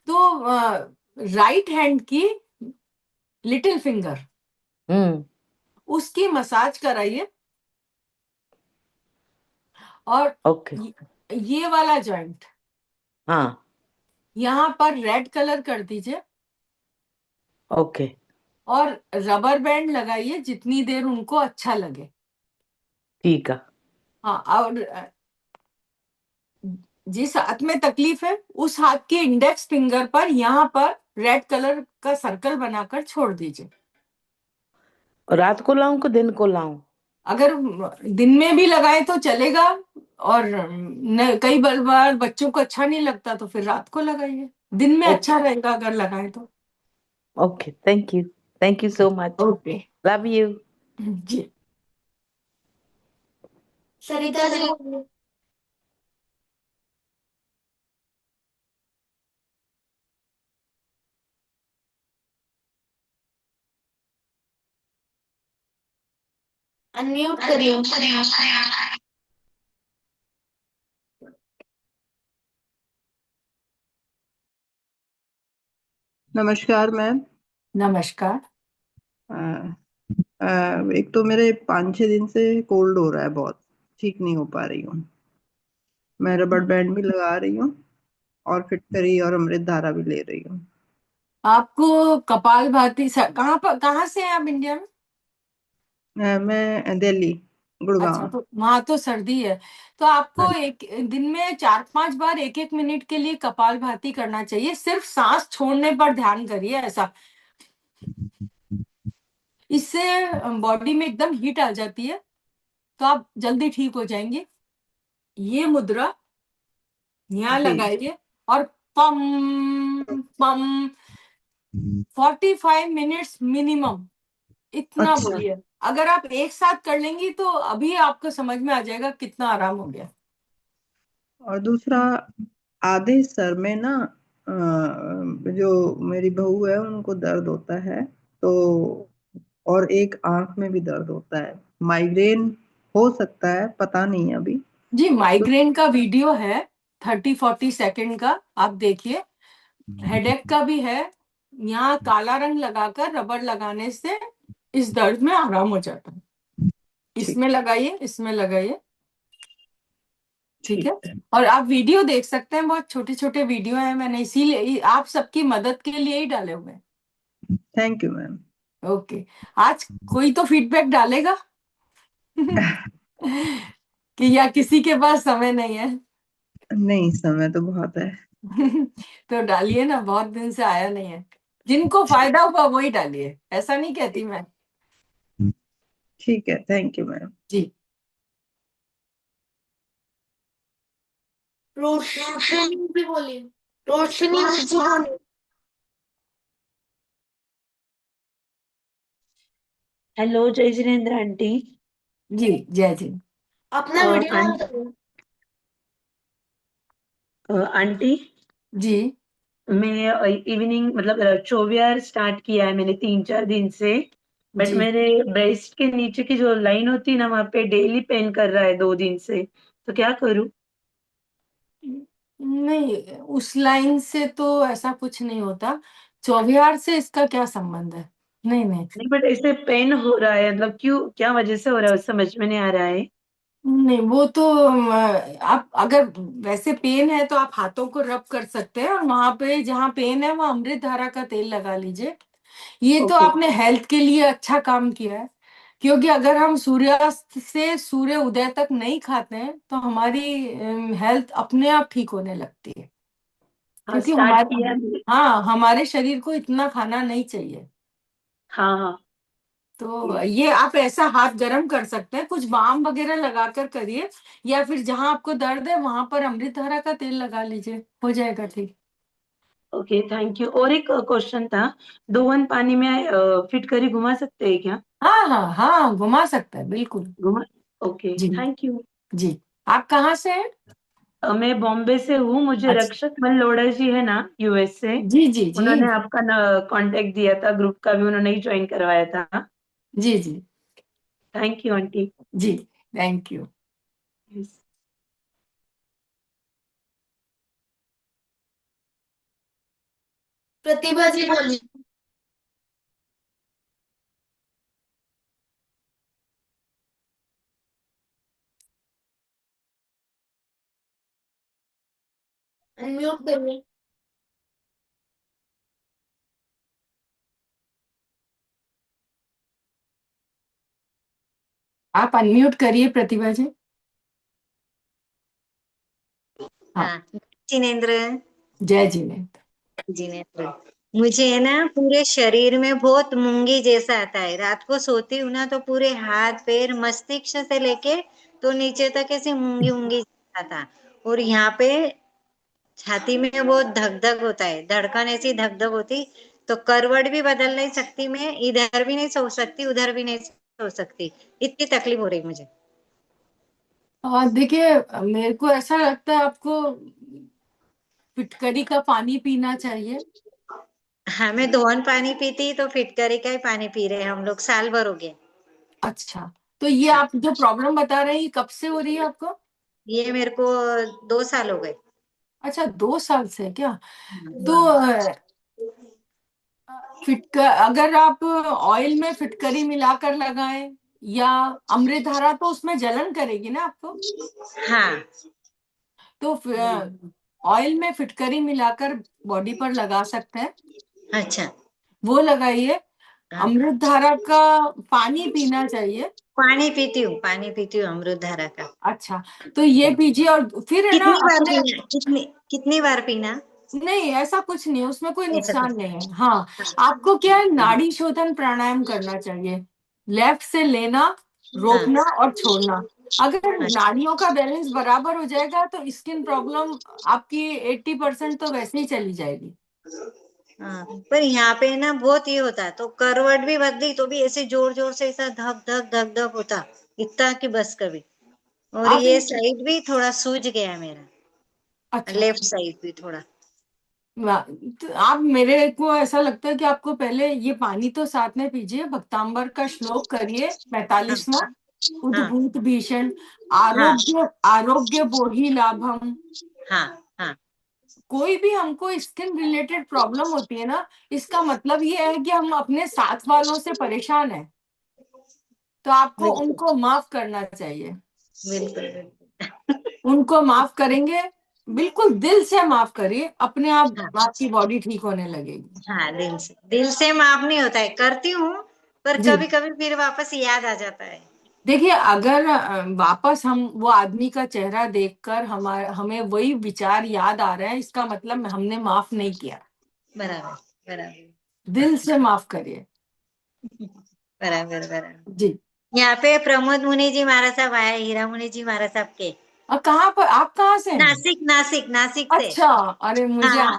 तो राइट हैंड की लिटिल फिंगर, हम्म। उसकी मसाज कराइए। और ओके। ये वाला जॉइंट, हाँ। यहाँ पर रेड कलर कर दीजिए। ओके। और रबर बैंड लगाइए जितनी देर उनको अच्छा लगे। ठीक है। हाँ, और जिस हाथ में तकलीफ है उस हाथ के इंडेक्स फिंगर पर यहाँ पर रेड कलर का सर्कल बनाकर छोड़ दीजिए। रात को लाऊं कि दिन को लाऊं? अगर दिन में भी लगाए तो चलेगा। और कई बार बच्चों को अच्छा नहीं लगता तो फिर रात को लगाइए। दिन में ओके। अच्छा रहेगा अगर लगाए तो। Okay, thank you. Thank you so much. Okay. Love you. जी। सरिता जी बोलिए। अनम्यूट करिए। नमस्कार मैम। नमस्कार। अ, एक तो मेरे 5-6 दिन से कोल्ड हो रहा है, बहुत ठीक नहीं हो पा रही हूँ। मैं रबर बैंड भी लगा रही हूँ और फिटकरी और अमृत धारा भी ले रही हूँ। आपको कपाल भाती कहाँ से हैं आप इंडिया में? मैं दिल्ली, अच्छा, गुड़गांव। तो वहां तो सर्दी है। तो हाँ आपको एक दिन में 4-5 बार 1-1 मिनट के लिए कपाल भाती करना चाहिए। सिर्फ सांस छोड़ने पर ध्यान करिए ऐसा। इससे बॉडी में एकदम हीट आ जाती है, तो आप जल्दी ठीक हो जाएंगे। ये मुद्रा यहाँ जी। लगाइए और पम पम 45 मिनट्स मिनिमम, इतना अच्छा, बोलिए। अगर आप एक साथ कर लेंगी तो अभी आपको समझ में आ जाएगा कितना आराम हो गया। और दूसरा, आधे सर में ना जो मेरी बहू है उनको दर्द होता है, तो और एक आंख में भी दर्द होता है। माइग्रेन हो सकता है, पता नहीं अभी। जी, माइग्रेन का वीडियो है 30-40 सेकंड का, आप देखिए। हेडेक का भी है। यहाँ काला रंग लगाकर रबर लगाने से इस दर्द में आराम हो जाता है। ठीक इसमें लगाइए, इसमें लगाइए। ठीक है। ठीक है। और आप वीडियो देख सकते हैं, बहुत छोटे छोटे वीडियो हैं, मैंने इसीलिए आप सबकी मदद के लिए ही डाले हुए हैं। Thank you ma'am. ओके। आज कोई तो फीडबैक डालेगा कि या किसी के पास समय नहीं है नहीं, समय तो बहुत है। तो डालिए ना, बहुत दिन से आया नहीं है। जिनको फायदा हुआ वही डालिए, ऐसा नहीं कहती मैं। ठीक है, थैंक यू मैम। जी। रोशनी भी बोलिए। रोशनी जी बोलिए। हेलो जय जिनेन्द्र आंटी। जी, जय जी। अपना वीडियो ऑन आंटी करो। आंटी, जी मैं इवनिंग मतलब 24 स्टार्ट किया है मैंने 3-4 दिन से। बट जी। मेरे ब्रेस्ट के नीचे की जो लाइन होती है ना, वहां पे डेली पेन कर रहा है 2 दिन से। तो क्या करूं? नहीं, उस लाइन से तो ऐसा कुछ नहीं होता। 24 से इसका क्या संबंध है? नहीं नहीं। नहीं, बट ऐसे पेन हो रहा है, मतलब क्यों, क्या वजह से हो रहा है, समझ में नहीं आ रहा है। नहीं, वो तो आप अगर वैसे पेन है तो आप हाथों को रब कर सकते हैं, और वहां पे जहाँ पेन है वहां अमृत धारा का तेल लगा लीजिए। ये तो ओके। आपने हेल्थ के लिए अच्छा काम किया है। क्योंकि अगर हम सूर्यास्त से सूर्य उदय तक नहीं खाते हैं तो हमारी हेल्थ अपने आप ठीक होने लगती है। हाँ, क्योंकि स्टार्ट हमारे, किया है। हाँ, हमारे शरीर को इतना खाना नहीं चाहिए। हाँ हाँ। तो ये आप ऐसा हाथ गरम कर सकते हैं, कुछ बाम वगैरह लगाकर करिए, या फिर जहां आपको दर्द है वहां पर अमृतधारा का तेल लगा लीजिए, हो जाएगा ठीक। Okay, thank you. और एक क्वेश्चन था, 2 पानी में फिटकरी घुमा सकते हैं क्या? हाँ हाँ हाँ, घुमा सकता है बिल्कुल। घुमा। ओके, जी। Thank you. जी। आप कहाँ से हैं? मैं बॉम्बे से हूँ। मुझे अच्छा। रक्षक मल्होत्रा जी है ना, यूएस से, जी जी जी। उन्होंने आपका ना कांटेक्ट दिया था, ग्रुप का भी उन्होंने ही ज्वाइन करवाया था। जी जी थैंक यू आंटी। जी। Thank you. प्रतिभा जी बोलिए। अनम्यूट करिए। आप अनम्यूट करिए प्रतिभा जी। हाँ। हाँ, जिनेन्द्र। जय जिनेन्द्र। जिनेन्द्र, मुझे है ना पूरे शरीर में बहुत मूंगी जैसा आता है। रात को सोती हूँ ना तो पूरे हाथ पैर मस्तिष्क से लेके तो नीचे तक ऐसे मूंगी मूंगी जैसा था। और यहाँ पे छाती में बहुत धक धक होता है, धड़कन ऐसी धक धक होती। तो करवट भी बदल नहीं सकती मैं, इधर भी नहीं सो सकती उधर भी नहीं सो सकती, इतनी तकलीफ हो रही मुझे। देखिए, मेरे को ऐसा लगता है आपको फिटकरी का पानी पीना चाहिए। हाँ, मैं धोवन पानी पीती तो फिटकरी का ही पानी पी रहे हैं हम लोग, साल भर हो गया। अच्छा, तो ये हाँ, आप जो प्रॉब्लम बता रहे हैं ये कब से हो रही है आपको? ये मेरे को 2 साल हो गए। अच्छा, 2 साल से क्या? तो हाँ, फिटकर अगर आप ऑयल में फिटकरी मिलाकर लगाएं या अमृतधारा, तो उसमें जलन करेगी ना आपको। हाँ, तो ऑयल में फिटकरी मिलाकर बॉडी पर लगा सकते हैं, अच्छा, वो लगाइए। हाँ। अमृतधारा का पानी पीना चाहिए। पानी पीती हूँ अमृत धारा का। अच्छा, तो ये पीजिए और फिर है ना कितनी बार अपने। पीना, कितनी बार पीना? नहीं, ऐसा कुछ नहीं है, उसमें कोई ऐसा कुछ? नुकसान नहीं है। हाँ, आपको क्या है, नाड़ी शोधन प्राणायाम करना चाहिए। लेफ्ट से लेना, हाँ, रोकना और छोड़ना। अगर अच्छा, नाड़ियों का बैलेंस बराबर हो जाएगा तो स्किन प्रॉब्लम आपकी 80% तो वैसे ही चली जाएगी। हाँ। पर यहाँ पे ना बहुत ये होता है, तो करवट भी बदली तो भी ऐसे जोर जोर से ऐसा धक धक धक धक होता, इतना कि बस कभी। और आप ये साइड भी थोड़ा सूज गया मेरा, अच्छा, लेफ्ट साइड भी थोड़ा। तो आप, मेरे को ऐसा लगता है कि आपको पहले ये पानी तो साथ में पीजिए, भक्तांबर का श्लोक करिए हाँ, 45वां। हाँ, उद्भूत भीषण हाँ, आरोग्य आरोग्य बोहि लाभम। हाँ, हाँ, कोई भी हमको स्किन रिलेटेड प्रॉब्लम होती है ना, इसका मतलब ये है कि हम अपने साथ वालों से परेशान हैं, तो आपको बिल्कुल, उनको माफ करना चाहिए। बिल्कुल, बिल्कुल। उनको माफ करेंगे, बिल्कुल दिल से माफ करिए, अपने आप हाँ, आपकी बॉडी ठीक होने लगेगी। हाँ, दिल से माफ नहीं होता है, करती हूँ, पर जी, कभी कभी फिर वापस याद आ जाता है। देखिए, अगर वापस हम वो आदमी का चेहरा देखकर हमें वही विचार याद आ रहे हैं, इसका मतलब हमने माफ नहीं किया। बराबर, बराबर, दिल से माफ करिए। बराबर, बराबर। जी। यहाँ पे प्रमोद मुनि जी महाराज साहब आए, हीरा मुनि जी महाराज साहब के। और कहाँ पर, आप कहाँ से हैं? नासिक, नासिक, नासिक से। अच्छा, अरे हाँ,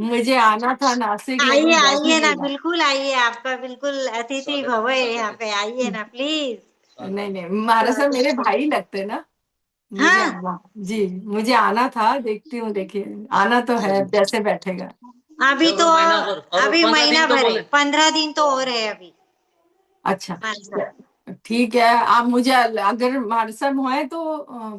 मुझे आना था नासिक, आइए, लेकिन बैठ ही आइए ना, नहीं रहा। बिल्कुल आइए, आपका बिल्कुल अतिथि भव है यहाँ पे, आइए ना प्लीज। नहीं नहीं, महाराज साहब मेरे भाई लगते ना। मुझे हाँ, आना, जी, मुझे आना था, देखती हूँ, देखिए आना तो है, जैसे बैठेगा। अभी तो, अभी महीना भर है, 15 दिन तो और है अभी अच्छा, महाराज साहब। ठीक है। आप मुझे अगर महाराज साहब हुए तो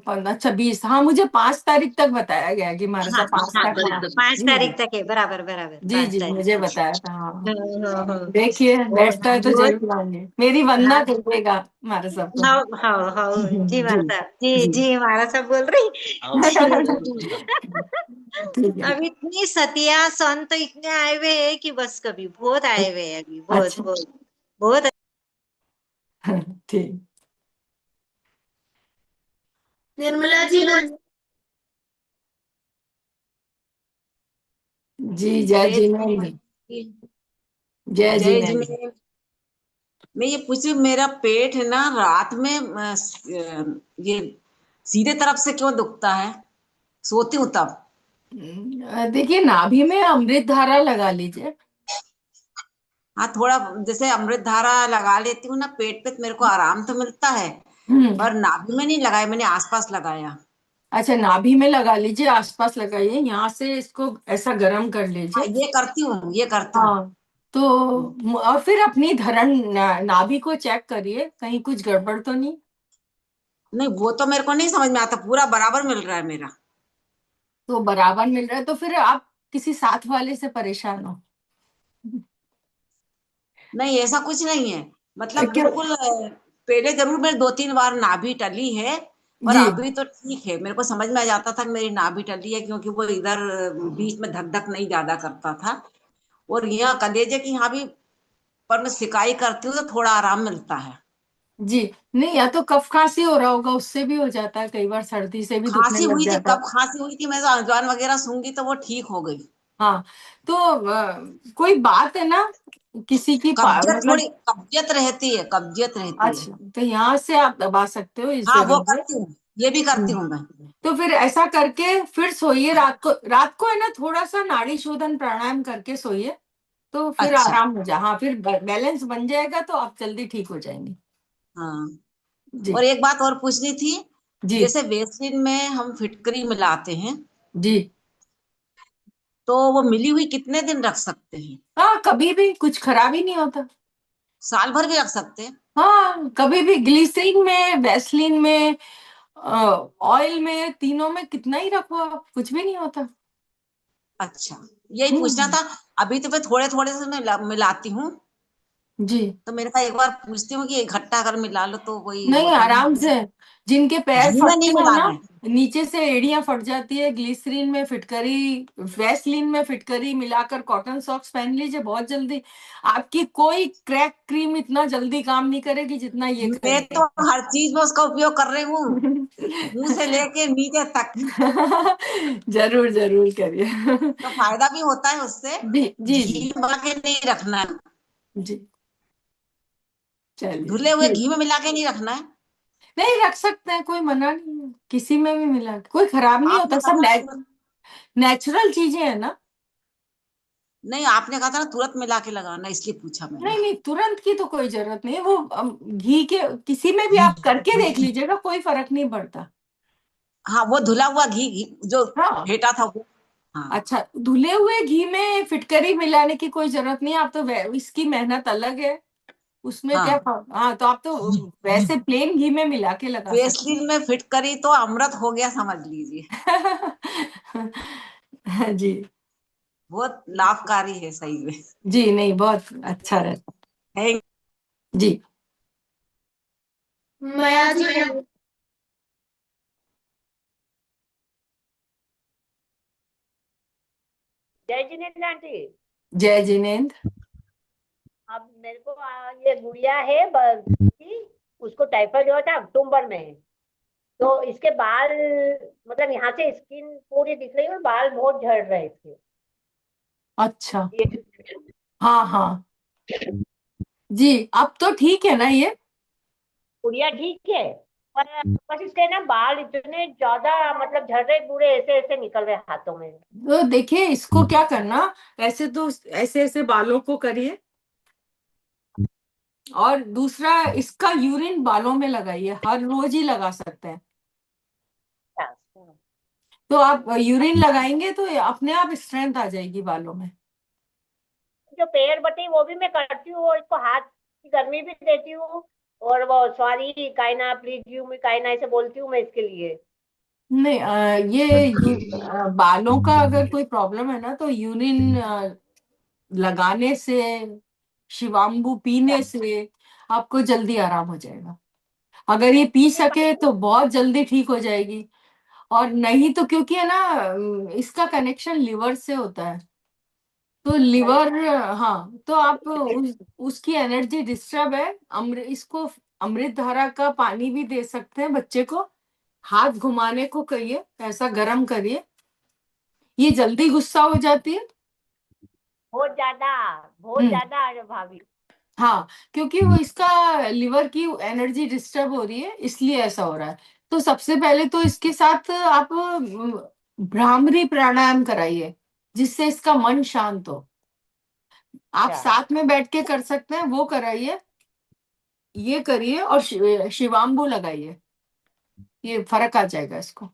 15 26, हाँ, मुझे 5 तारीख तक बताया गया कि महाराज हाँ, साहब 5 हाँ, तक, हाँ। पांच जी जी तारीख तक है, बराबर, बराबर, जी पांच जी, तारीख मुझे तक। बताया था, हाँ। हाँ, हाँ, देखिए, और बैठता है तो बहुत, जरूर लाएंगे, मेरी वंदना हाँ, करिएगा महाराज साहब को। हाँ, हाँ, हाँ, जी जी महाराज साहब, जी जी। जी महाराज साहब बोल रही। जी जी। ठीक है। अभी इतनी सतिया संत इतने आए हुए हैं कि बस, कभी बहुत आए हुए हैं अभी, बहुत अच्छा, बहुत बहुत। ठीक। निर्मला जी बोल। जी, जय जय जिनेन्द्र। जी। जय जय जिनेन्द्र। जिनेन्द्र। मैं ये पूछी, मेरा पेट है ना रात में ये सीधे तरफ से क्यों दुखता है, सोती हूँ तब। देखिए, नाभि में अमृत धारा लगा लीजिए। हाँ, थोड़ा जैसे अमृत धारा लगा लेती हूँ ना पेट पे, तो मेरे को आराम तो मिलता है, हम्म। पर नाभि में नहीं लगाया, मैंने आसपास लगाया। अच्छा, नाभि में लगा लीजिए, आसपास लगाइए, यहाँ से इसको ऐसा गर्म कर हाँ, लीजिए। ये करती हूँ, ये करती हूँ। हाँ, तो और फिर अपनी धरण नाभि को चेक करिए, कहीं कुछ गड़बड़ तो नहीं। नहीं, वो तो मेरे को नहीं समझ में आता, पूरा बराबर मिल रहा है मेरा। तो बराबर मिल रहा है तो फिर आप किसी साथ वाले से परेशान हो। नहीं, ऐसा कुछ नहीं है, मतलब क्यों? बिल्कुल पहले जरूर मेरे 2-3 बार नाभि टली है, पर जी। अभी तो ठीक है, मेरे को समझ में आ जाता था कि मेरी नाभि टली है, क्योंकि वो इधर बीच में धक धक नहीं ज्यादा करता था। और यहाँ कलेजे की यहाँ भी, पर मैं सिकाई करती हूँ तो थोड़ा आराम मिलता है। जी, नहीं, या तो कफ खांसी हो रहा होगा, उससे भी हो जाता है, कई बार सर्दी से भी दुखने खांसी लग हुई थी, जाता है। कब खांसी हुई थी, मैं तो अजवाइन वगैरह सूंघी तो वो ठीक हो गई। हाँ, तो कोई बात है ना, किसी की कब्जियत, मतलब। थोड़ी कब्जियत रहती है, कब्जियत रहती है। अच्छा, तो यहाँ से आप दबा सकते हो इस हाँ, वो जगह पे। करती हूँ, ये भी करती हम्म। हूँ मैं। तो फिर ऐसा करके फिर सोइए, रात को है ना, थोड़ा सा नाड़ी शोधन प्राणायाम करके सोइए, तो फिर अच्छा। आराम हो जाए। हाँ, फिर बैलेंस बन जाएगा तो आप जल्दी ठीक हो जाएंगे। हाँ, जी। और एक बात और पूछनी थी, जी जैसे वेसलिन में हम फिटकरी मिलाते हैं, जी। तो वो मिली हुई कितने दिन रख सकते हैं? हाँ, कभी भी कुछ खराब ही नहीं होता। साल भर भी रख सकते हैं? हाँ, कभी भी ग्लिसरीन में, वैसलीन में, ऑयल में, तीनों में कितना ही रखो आप, कुछ भी नहीं होता। अच्छा, यही पूछना हम्म। था। अभी तो मैं थोड़े थोड़े से मिलाती हूँ, जी। तो मैंने कहा एक बार पूछती हूँ कि इकट्ठा अगर मिला लो तो वही नहीं, वो तो नहीं आराम से। जिनके पैर घी में फटते नहीं हो ना, मिलाना है? नीचे से एड़ियां फट जाती है, ग्लिसरीन में फिटकरी, वैसलीन में फिटकरी मिलाकर कॉटन सॉक्स पहन लीजिए, बहुत जल्दी। आपकी कोई क्रैक क्रीम इतना जल्दी काम नहीं करेगी जितना ये मैं तो करेगी। हर चीज में उसका उपयोग कर रही हूँ, मुंह से लेके नीचे तक। जरूर जरूर करिए। तो फायदा भी होता है उससे। जी जी जी। घी में मिला के नहीं रखना है, जी, चलिए धुले हुए ठीक। घी में मिला के नहीं रखना है। नहीं, रख सकते हैं, कोई मना नहीं है, किसी में भी मिला के कोई खराब नहीं आपने होता, कहा सब था ना तुरंत, नेचुरल चीजें है ना। नहीं आपने कहा था ना तुरंत मिला के लगाना, इसलिए पूछा मैंने। नहीं नहीं, तुरंत की तो कोई जरूरत नहीं है, वो घी के किसी में भी आप करके देख लीजिएगा, कोई फर्क नहीं पड़ता। हाँ, वो धुला हुआ घी जो हाँ। फेटा था वो। हाँ अच्छा, धुले हुए घी में फिटकरी मिलाने की कोई जरूरत नहीं है, आप तो इसकी मेहनत अलग है, उसमें क्या हाँ। हाँ, तो आप तो वैसे प्लेन घी में मिला के लगा सकते वेसलिन में फिट करी तो अमृत हो गया समझ लीजिए। हैं। जी बहुत लाभकारी है सही में। जी, नहीं, बहुत अच्छा रहता। है। जी। मैं आज जय जिनेन्द्र आंटी। जय जिनेन्द्र। अब मेरे को ये गुड़िया है की, उसको टाइफाइड हुआ था अक्टूबर में। तो इसके बाल, मतलब यहाँ से स्किन पूरी दिख रही है और बाल बहुत झड़ रहे थे। अच्छा। ये हाँ हाँ। जी, अब तो ठीक है ना ये। गुड़िया ठीक है, पर बस इसके ना बाल इतने ज्यादा मतलब झड़ रहे, पूरे ऐसे ऐसे निकल रहे हाथों में। तो देखिए, इसको क्या करना, ऐसे तो ऐसे ऐसे बालों को करिए, और दूसरा इसका यूरिन बालों में लगाइए, हर रोज ही लगा सकते हैं। तो आप यूरिन लगाएंगे तो ये अपने आप स्ट्रेंथ आ जाएगी बालों में। जो पैर बटी वो भी मैं करती हूँ, और इसको हाथ की गर्मी भी देती हूँ। और वो सॉरी काइना, प्लीज यू मी काइना, ऐसे बोलती हूँ मैं इसके लिए। नहीं, बालों का अगर कोई प्रॉब्लम है ना, तो यूरिन लगाने से, शिवाम्बू पीने से आपको जल्दी आराम हो जाएगा। अगर ये पी सके तो बहुत जल्दी ठीक हो जाएगी, और नहीं तो क्योंकि है ना, इसका कनेक्शन लिवर से होता है, तो लिवर, हाँ, तो आप उसकी एनर्जी डिस्टर्ब है। इसको अमृत धारा का पानी भी दे सकते हैं बच्चे को, हाथ घुमाने को कहिए, ऐसा गर्म करिए, ये जल्दी गुस्सा हो जाती है। बहुत ज्यादा, बहुत हम्म। ज्यादा भाभी। हाँ, क्योंकि वो इसका लिवर की एनर्जी डिस्टर्ब हो रही है, इसलिए ऐसा हो रहा है। तो सबसे पहले तो इसके साथ आप भ्रामरी प्राणायाम कराइए, जिससे इसका मन शांत हो। आप अच्छा, साथ में बैठ के कर सकते हैं, वो कराइए, ये करिए, और शिवाम्बू लगाइए, ये फर्क आ जाएगा इसको।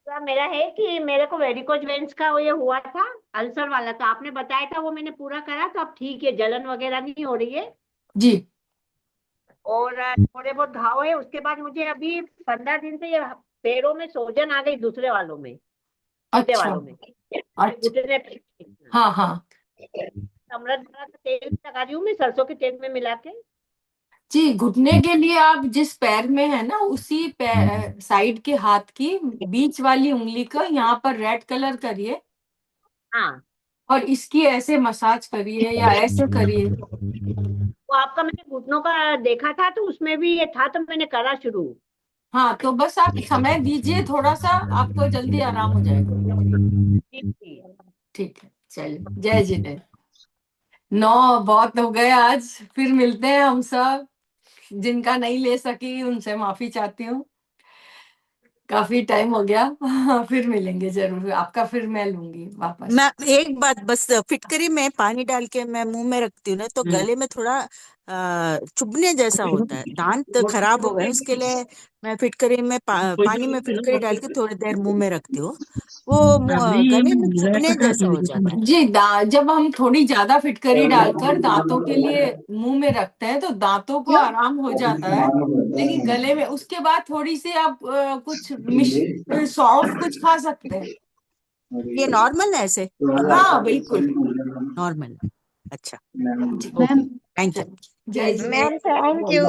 तो मेरा है कि मेरे को वेरिकोज वेन्स का वो ये हुआ था, अल्सर वाला, तो आपने बताया था वो मैंने पूरा करा, तो अब ठीक है, जलन वगैरह नहीं हो रही है। जी। और थोड़े बहुत घाव है। उसके बाद मुझे अभी 15 दिन से ये पैरों में सूजन आ गई, दूसरे वालों में, सीधे अच्छा। वालों में, अच्छा। घुटने पे। हाँ हाँ। अमृत का तेल लगा रही हूँ मैं, सरसों के तेल में मिला के। जी, घुटने के लिए आप जिस पैर में है ना, उसी पैर साइड के हाथ की बीच वाली उंगली का यहाँ पर रेड कलर करिए, हाँ, और इसकी ऐसे मसाज करिए या ऐसे करिए। वो आपका मैंने घुटनों का देखा था, तो उसमें भी ये था, तो मैंने करा शुरू। हाँ, तो बस आप समय दीजिए थोड़ा सा, आपको जल्दी आराम हो जाएगा। जी जी। ठीक है, चलिए, जय जिनेन्द्र। 9 बहुत हो गए आज, फिर मिलते हैं हम सब। जिनका नहीं ले सकी उनसे माफी चाहती हूँ, काफी टाइम हो गया। फिर मिलेंगे जरूर, आपका फिर मैं लूंगी वापस। मैं एक बात बस, फिटकरी में पानी डाल के मैं मुंह में रखती हूँ ना, तो गले में थोड़ा चुभने जैसा होता है, दांत खराब हो गए उसके लिए मैं फिटकरी में पानी में फिटकरी डाल के थोड़ी देर मुंह में रखती हूँ, वो गले में चुभने जैसा हो जाता है। जी जब हम थोड़ी ज्यादा फिटकरी डालकर दांतों के लिए मुंह में रखते हैं तो दांतों को आराम हो जाता है, लेकिन गले में उसके बाद थोड़ी सी आप कुछ सौंफ कुछ खा सकते हैं। ये नॉर्मल है ऐसे? हाँ बिल्कुल नॉर्मल। अच्छा, जी। Okay, thank you. जय जी। Ma'am thank you.